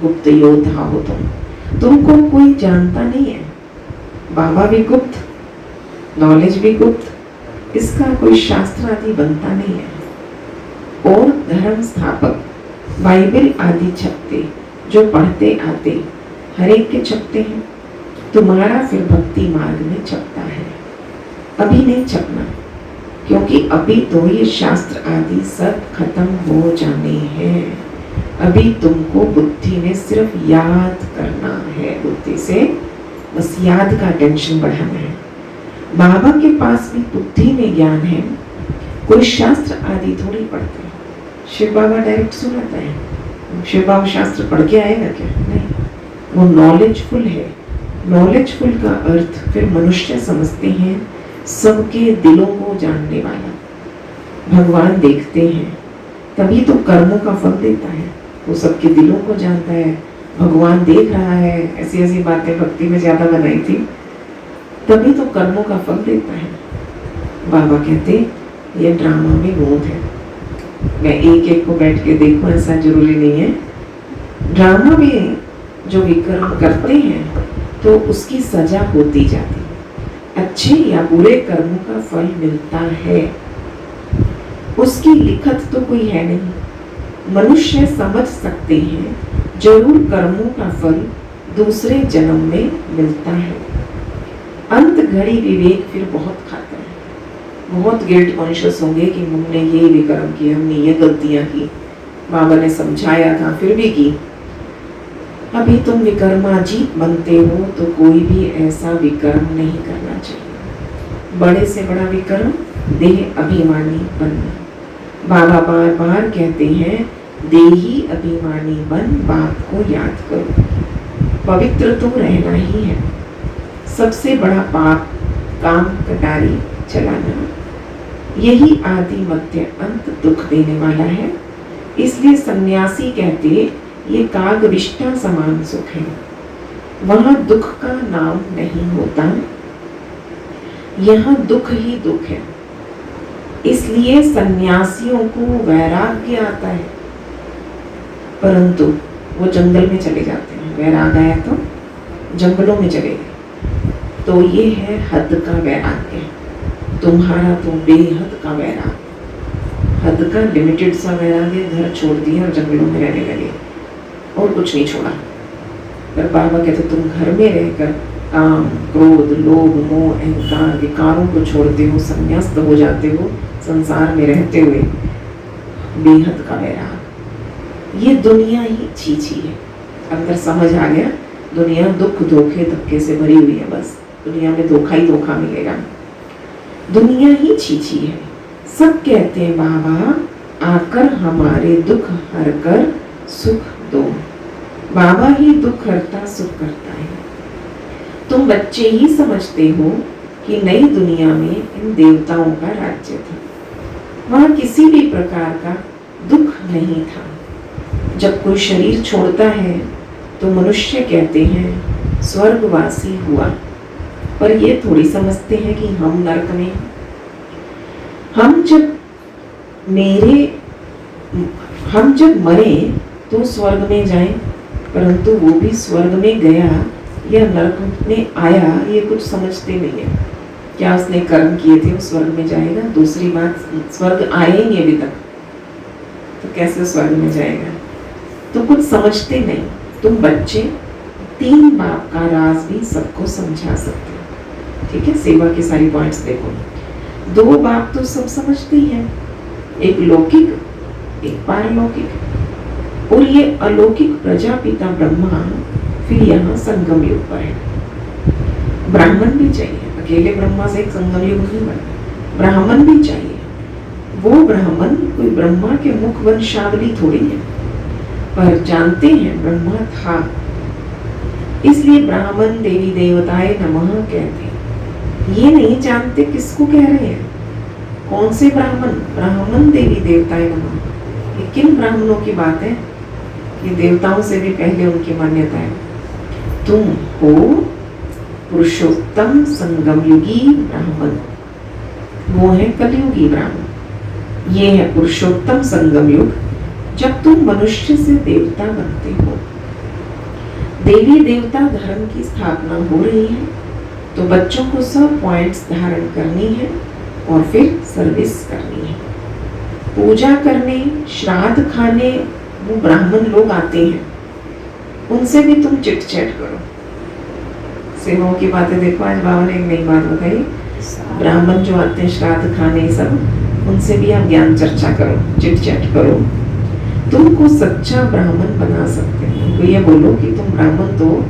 गुप्त योद्धा हो तुम। तुमको कोई जानता नहीं है। बाबा भी गुप्त, नॉलेज भी गुप्त, इसका कोई शास्त्र आदि बनता नहीं है। और धर्म स्थापक बाइबल आदि छपते, जो पढ़ते आते हर एक के छपते हैं। तुम्हारा फिर भक्ति मार्ग में छपता है। अभी नहीं छपना, क्योंकि अभी तो ये शास्त्र आदि सब खत्म हो जाने हैं। अभी तुमको बुद्धि में सिर्फ याद करना है, बुद्धि से बस याद का टेंशन बढ़ाना है। बाबा के पास भी बुद्धि में ज्ञान है, कोई शास्त्र आदि थोड़ी पढ़ते हैं। शिव बाबा डायरेक्ट सुनाता है, शिव बाबा शास्त्र पढ़ के आएगा क्या? नहीं, वो नॉलेजफुल है। नॉलेजफुल का अर्थ फिर मनुष्य समझते हैं सबके दिलों को जानने वाला। भगवान देखते हैं तभी तो कर्मों का फल देता है, वो सबके दिलों को जानता है। भगवान देख रहा है, ऐसी ऐसी बातें भक्ति में ज्यादा बनाई थी, तभी तो कर्मों का फल देता है। बाबा कहते ये ड्रामा में बोध है। मैं एक एक को बैठ के देखूं ऐसा जरूरी नहीं है। ड्रामा में जो विकर्म करते हैं तो उसकी सजा होती जाती है, अच्छे या बुरे कर्मों का फल मिलता है। उसकी लिखत तो कोई है नहीं, मनुष्य समझ सकते हैं जरूर कर्मों का फल दूसरे जन्म में मिलता है। अंत घड़ी विवेक फिर बहुत खाता है, बहुत गिल्ट कॉन्शियस होंगे कि हमने ये विकर्म किया, हमने ये गलतियां की, बाबा ने समझाया था फिर भी की। अभी तुम विकर्माजीत बनते हो तो कोई भी ऐसा विकर्म नहीं करना चाहिए। बड़े से बड़ा विकर्म देह अभिमानी बनना। बाबा बार बार कहते हैं देही अभिमानी बन, बात को याद करो। पवित्र तो रहना ही है। सबसे बड़ा पाप काम कटारी चलाना, यही आदि मध्य अंत दुख देने वाला है। इसलिए सन्यासी कहते ये कागविष्टा समान सुख है, वहां दुख का नाम नहीं होता, यहाँ दुख ही दुख है। इसलिए सन्यासियों को वैराग्य आता है, परंतु वो जंगल में चले जाते हैं। वैराग आया तो जंगलों में चले गए। तो ये है हद का वैराग्य। तुम्हारा तो बेहद का वैराग, हद का लिमिटेड सा वैराग्य। घर छोड़ दिया और जंगलों में रहने लगे और कुछ नहीं छोड़ा। पर बाबा कहते तुम घर में रहकर काम, क्रोध, लोभ, मोह, अहंकार, विकारों को छोड़ते हो, संन्यास्त हो जाते हो, संसार में रहते हुए बेहद का वैराग। ये दुनिया ही छी है। अगर समझ आ गया दुनिया दुख धोखे धक्के से भरी हुई है, बस दुनिया में धोखा ही धोखा मिलेगा। दुनिया ही छी है। सब कहते हैं बाबा आकर हमारे दुख हर कर सुख दो। बाबा ही दुख हरता सुख करता है। तुम बच्चे ही समझते हो कि नई दुनिया में इन देवताओं का राज्य था, वहां किसी भी प्रकार का दुख नहीं था। जब कोई शरीर छोड़ता है तो मनुष्य कहते हैं स्वर्गवासी हुआ, पर ये थोड़ी समझते हैं कि हम नरक में। हम जब मरे तो स्वर्ग में जाएं, परंतु वो भी स्वर्ग में गया या नरक में आया ये कुछ समझते नहीं है। क्या उसने कर्म किए थे वो स्वर्ग में जाएगा? दूसरी बात, स्वर्ग आए ही नहीं अभी तक, तो कैसे स्वर्ग में जाएगा? तो कुछ समझते नहीं। तुम बच्चे 3 बाप का राज भी सबको समझा सकते हो। ठीक है, सेवा के सारी पॉइंट्स देखो। 2 बाप तो सब समझते ही हैं, एक लौकिक एक पारलौकिक। और ये अलौकिक प्रजापिता ब्रह्मा फिर यहाँ संगम युग पर है। ब्राह्मण भी चाहिए, अकेले ब्रह्मा से एक संगम युग नहीं बना, ब्राह्मण भी चाहिए। वो ब्राह्मण कोई ब्रह्मा के मुख वंशावली थोड़ी है, पर जानते हैं ब्रह्मा था, इसलिए ब्राह्मण देवी देवताए नमः कहते हैं। ये नहीं जानते किसको कह रहे हैं, कौन से ब्राह्मण, ब्राह्मण देवी देवताए नमः। ये किन ब्राह्मणों की बात है? ये देवताओं से भी पहले उनकी मान्यता है। तुम हो पुरुषोत्तम संगमयुगी ब्राह्मण, वो है कलयुगी ब्राह्मण। ये है पुरुषोत्तम संगम युग, जब तुम मनुष्य से देवता बनते हो। देवी देवता धर्म की स्थापना हो रही है, तो बच्चों को सब पॉइंट्स धारण करनी है और फिर सर्विस करनी है। पूजा करने, श्राद्ध खाने वो ब्राह्मण लोग आते हैं, उनसे भी तुम चिट चैट करो। सेवाओं की बातें देखो, आज बाबा ने एक नई बात बताई, ब्राह्मण जो आते हैं श्राद्ध खाने सब, उनसे भी आप ज्ञान चर्चा करो, चिट चैट करो। तुमको सच्चा ब्राह्मण बना सकते हैं। उनको ये बोलो कि तुम ब्राह्मण, तो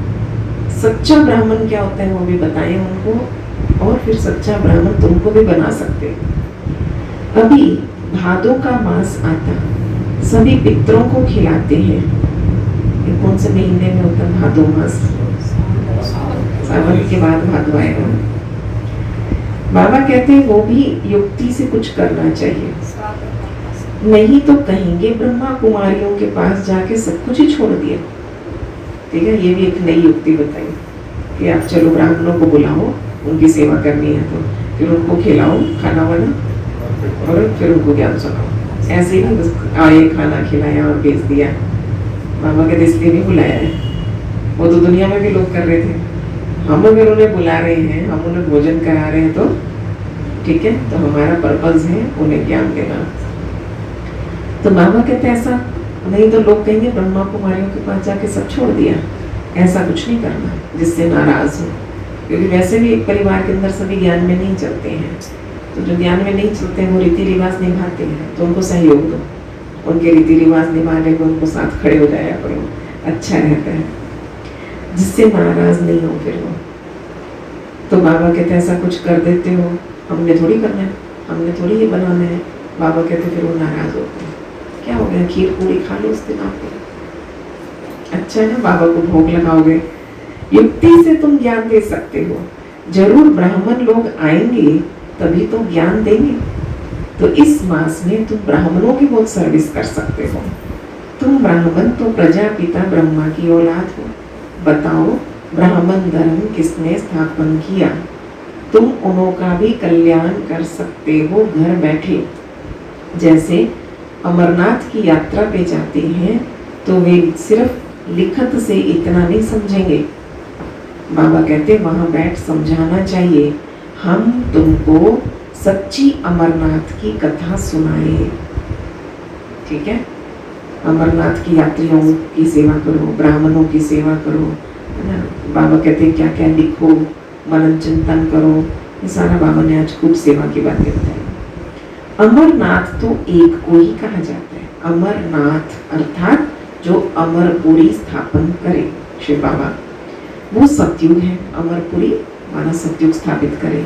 सच्चा ब्राह्मण क्या होता है वो भी बताएं उनको, और फिर सच्चा ब्राह्मण तुमको भी बना सकते हैं। अभी भादों का मास आता, सभी पितरों को खिलाते हैं। ये कौन से महीने में होता है भादो मास? सावन के बाद भादो आएगा। बाबा कहते हैं वो भी युक्ति से कुछ करना चाहिए, नहीं तो कहेंगे ब्रह्मा कुमारियों के पास जाके सब कुछ ही छोड़ दिया। ठीक है, ये भी एक नई युक्ति बताई कि आप चलो ब्राह्मणों को बुलाओ, उनकी सेवा करनी है तो फिर उनको खिलाओ खाना वाना और फिर उनको ज्ञान सुनाओ। ऐसे ही बस आए, खाना खिलाया और भेज दिया। बाबा के इसलिए नहीं बुलाया है, वो तो दुनिया में भी लोग कर रहे थे। हम अगर उन्हें बुला रहे हैं, हम उन्हें भोजन करा रहे हैं तो ठीक है, तो हमारा पर्पज है उन्हें ज्ञान देना। तो बाबा कहते हैं ऐसा नहीं तो लोग कहेंगे ब्रह्मा कुमारियों के पास जाके सब छोड़ दिया। ऐसा कुछ नहीं करना जिससे नाराज हो, क्योंकि वैसे भी एक परिवार के अंदर सभी ज्ञान में नहीं चलते हैं। तो जो ज्ञान में नहीं चलते हैं वो रीति रिवाज निभाते हैं, तो उनको सहयोग दो, उनके रीति रिवाज निभाने को उनको साथ खड़े हो जाया करो, अच्छा रहता है, जिससे नाराज नहीं हो फिर वो। तो बाबा कहते हैं ऐसा कुछ कर देते हो, हमने थोड़ी करना है, हमने थोड़ी ये बनाना है। बाबा कहते फिर वो नाराज होते हैं। क्या हो गया, खीर पूरी खा लो उस दिन आप, अच्छा है ना, बाबा को भोग लगाओगे। युक्ति से तुम ज्ञान दे सकते हो, जरूर ब्राह्मण लोग आएंगे तभी तो ज्ञान देंगे। तो इस मास में तुम ब्राह्मणों की बहुत सर्विस कर सकते हो। तुम ब्राह्मण तो प्रजापिता ब्रह्मा की औलाद हो। बताओ ब्राह्मण धर्म किसने स्थापन किया? तुम उन्हों का भी कल्याण कर सकते हो घर बैठे। जैसे अमरनाथ की यात्रा पे जाते हैं तो वे सिर्फ लिखत से इतना नहीं समझेंगे। बाबा कहते वहां बैठ समझाना चाहिए। हम तुमको सच्ची अमरनाथ की कथा सुनाए, ठीक है। अमरनाथ की यात्रियों की सेवा करो, ब्राह्मणों की सेवा करो, है ना। बाबा कहते क्या क्या लिखो, मनन चिंतन करो, ये सारा बाबा ने आज खूब सेवा की बातें बताई। अमरनाथ तो एक को ही कहा जाता है, अमरनाथ अर्थात जो अमरपुरी स्थापन करे शिव बाबा, वो सतयुग है। अमरपुरी माना सतयुग स्थापित करे,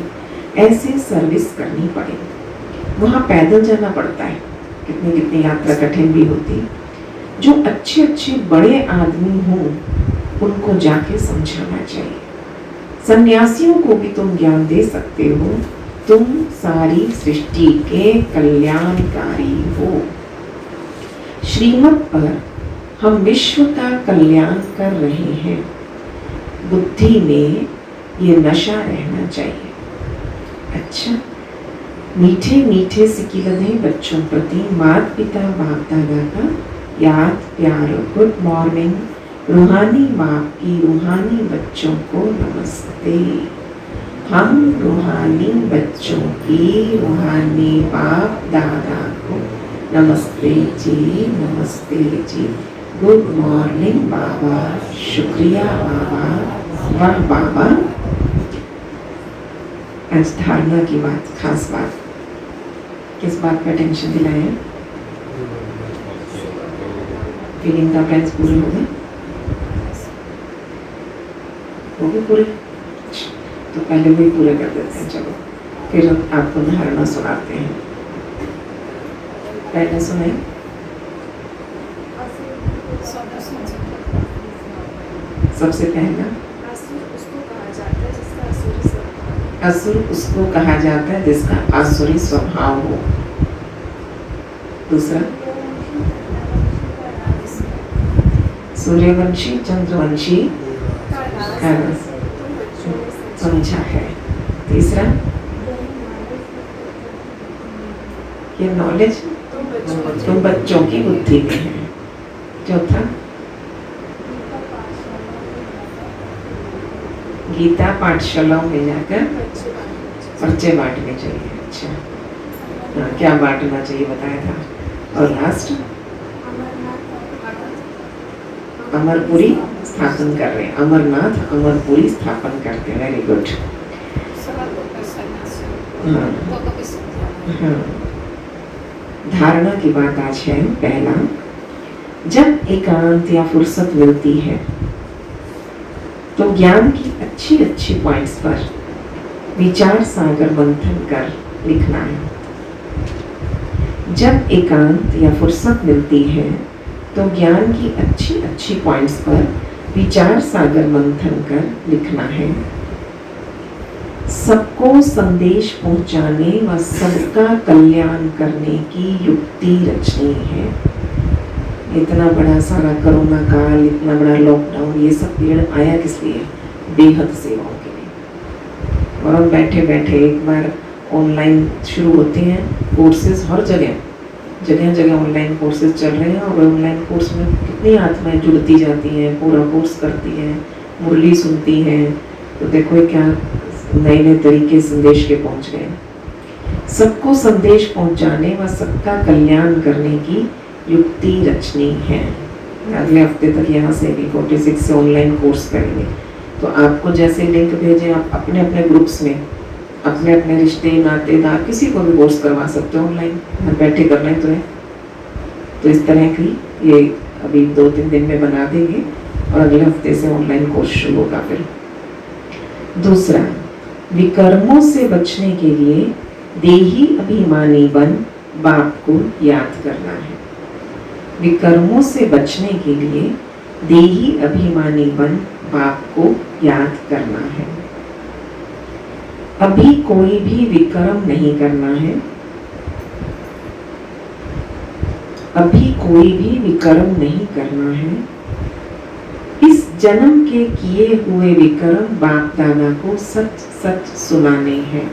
ऐसे सर्विस करनी पड़ेगी। वहाँ पैदल जाना पड़ता है, कितनी कितनी यात्रा कठिन भी होती। जो अच्छे अच्छे बड़े आदमी हों उनको जाके समझाना चाहिए। सन्यासियों को भी तुम ज्ञान दे सकते हो। तुम सारी सृष्टि के कल्याणकारी हो। श्रीमत पर हम विश्व का कल्याण कर रहे हैं। बुद्धि में ये नशा रहना चाहिए। अच्छा, मीठे मीठे सिकिलधे बच्चों प्रति माता पिता बाप दादा का याद प्यार, गुड मॉर्निंग। रूहानी बाप की रूहानी बच्चों को नमस्ते। हम रूहानी बच्चों की रूहानी बाप दादा को नमस्ते जी, नमस्ते जी। गुड मॉर्निंग बाबा, शुक्रिया बाबा, वाह बाबा। आज धारणा की बात, खास बात, किस बात पर टेंशन दिलाए? फीलिंग का प्लान्स पूरे हो गए? हो गए पूरे? तो पहले वही पूरे कर देते हैं। चलो फिर आपको धारणा सुनाते हैं। पहले सुने। सबसे पहला, असुर उसको कहा जाता है जिसका आसुरी स्वभाव हो। दूसरा, सूर्यवंशी चंद्रवंशी का समझा है। तीसरा, ये नॉलेज तुम बच्चों की बुद्धि में है। चौथा, गीता पाठशालाओं में जाकर पर्चे बांटने चाहिए। अच्छा, हाँ, क्या बांटना चाहिए बताया था। और लास्ट, अमरपुरी स्थापन कर रहे हैं। अमरनाथ अमरपुरी स्थापन करते हैं। Very good. हाँ हाँ, धारणा की बात आज है। पहला, जब एकांत या फुर्सत मिलती है तो ज्ञान की अच्छी अच्छी पॉइंट्स पर विचार सागर मंथन कर लिखना है। जब एकांत या फुर्सत मिलती है तो ज्ञान की अच्छी अच्छी पॉइंट्स पर विचार सागर मंथन कर लिखना है। सबको संदेश पहुंचाने व सबका कल्याण करने की युक्ति रचनी है। इतना बड़ा सारा कोरोना काल, इतना बड़ा लॉकडाउन, ये सब पीरियड आया किस लिए? बेहद सेवाओं के लिए। और हम बैठे बैठे एक बार ऑनलाइन शुरू होते हैं कोर्सेज। हर जगह जगह जगह ऑनलाइन कोर्सेज चल रहे हैं। और ऑनलाइन कोर्स में कितनी आत्माएं जुड़ती जाती हैं, पूरा कोर्स करती हैं, मुरली सुनती हैं। तो देखो क्या नए नए तरीके संदेश के पहुंच गए। सबको संदेश पहुंचाने व सबका कल्याण करने की युक्ति रचनी है। अगले हफ्ते तक यहाँ से भी 46 से ऑनलाइन कोर्स करेंगे। तो आपको जैसे लिंक भेजे, आप अपने अपने ग्रुप्स में अपने अपने रिश्ते नातेदार किसी को भी कोर्स करवा सकते हो ऑनलाइन। घर बैठे करना है तो इस तरह की ये अभी 2-3 दिन में बना देंगे और अगले हफ्ते से ऑनलाइन कोर्स शुरू होगा। फिर दूसरा, विकर्मों से बचने के लिए देही अभिमानी बन बाप को याद करना है। विकर्मों से बचने के लिए देही अभिमानी बन बाप को याद करना है। अभी कोई भी विकर्म नहीं करना है। अभी कोई भी विकर्म नहीं करना है। इस जन्म के किए हुए विकर्म बाप दादा को सच सच सुनाने हैं।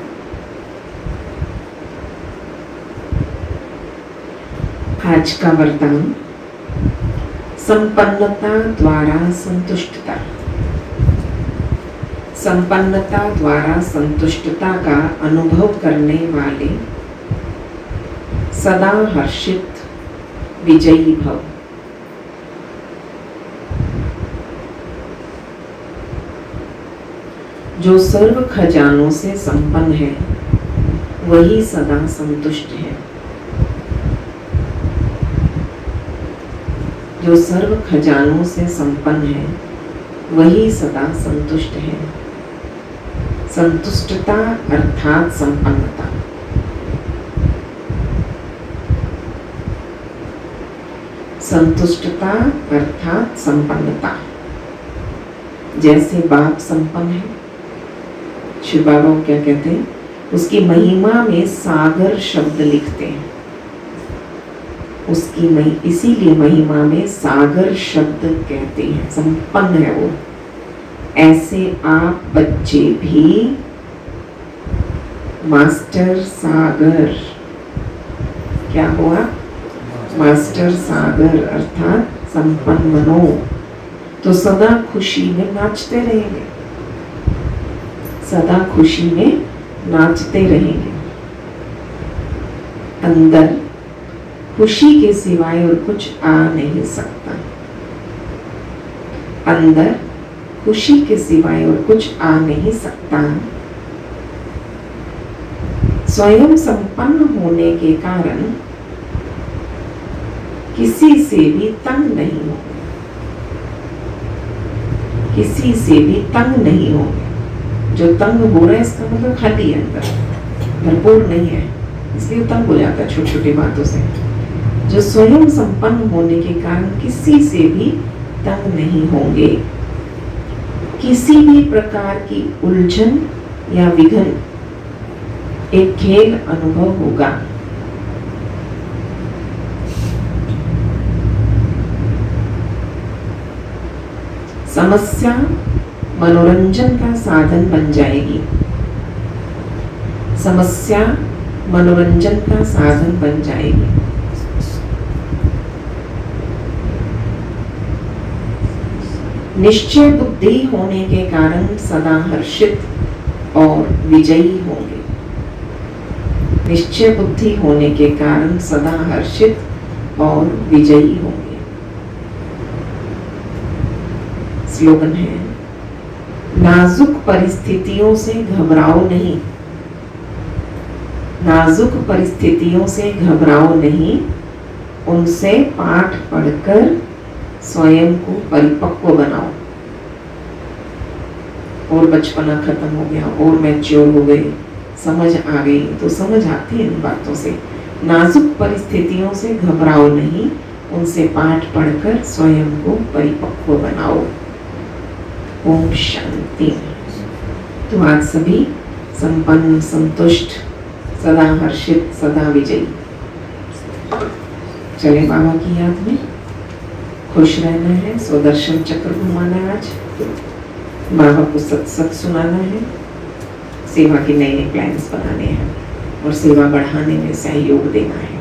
आज का वरदान, संपन्नता द्वारा संतुष्टता। संपन्नता द्वारा संतुष्टता का अनुभव करने वाले सदा हर्षित विजयी भव। जो सर्व खजानों से संपन्न है वही सदा संतुष्ट है। जो सर्व खजानों से संपन्न है वही सदा संतुष्ट है। संतुष्टता अर्थात संपन्नता। संतुष्टता अर्थात संपन्नता। जैसे बाप संपन्न है, शिव बाबा क्या कहते हैं, उसकी महिमा में सागर शब्द लिखते हैं। उसकी इसीलिए महिमा में सागर शब्द कहते हैं। संपन्न है वो। ऐसे आप बच्चे भी मास्टर सागर, क्या हुआ? मास्टर सागर अर्थात संपन्न बनो तो सदा खुशी में नाचते रहेंगे। सदा खुशी में नाचते रहेंगे। अंदर खुशी के सिवाय और कुछ आ नहीं सकता। अंदर खुशी के सिवाय और कुछ आ नहीं सकता। स्वयं संपन्न होने के कारण किसी से भी तंग नहीं होंगे, किसी से भी तंग नहीं होंगे। जो तंग हो रहा है इसका मतलब खाली है, अंदर भरपूर नहीं है, इसलिए तंग हो जाता है छोटी छोटी बातों से। जो स्वयं संपन्न होने के कारण किसी से भी तंग नहीं होंगे। किसी भी प्रकार की उलझन या विघन एक खेल अनुभव होगा। समस्या मनोरंजन का साधन बन जाएगी। समस्या मनोरंजन का साधन बन जाएगी। निश्चय बुद्धि होने के कारण सदा हर्षित और विजयी होंगे। निश्चय बुद्धि होने के कारण सदा हर्षित और विजयी होंगे। स्लोगन है, नाजुक परिस्थितियों से घबराओ नहीं, नाजुक परिस्थितियों से घबराओ नहीं, उनसे पाठ पढ़कर स्वयं को परिपक्व बनाओ। और बचपना खत्म हो गया और मैच्योर हो गए, समझ आ गई, तो समझ आती है इन बातों से। नाजुक परिस्थितियों से घबराओ नहीं, उनसे पाठ पढ़कर स्वयं को परिपक्व बनाओ। ओम शांति। तो आज सभी संपन्न, संतुष्ट, सदा हर्षित, सदा विजयी। चले बाबा की याद में खुश रहना है, स्वदर्शन चक्र घुमाना है, आज बाबा को सत्संग सुनाना है, सेवा के नए नए प्लान्स बनाने हैं और सेवा बढ़ाने में सहयोग देना है।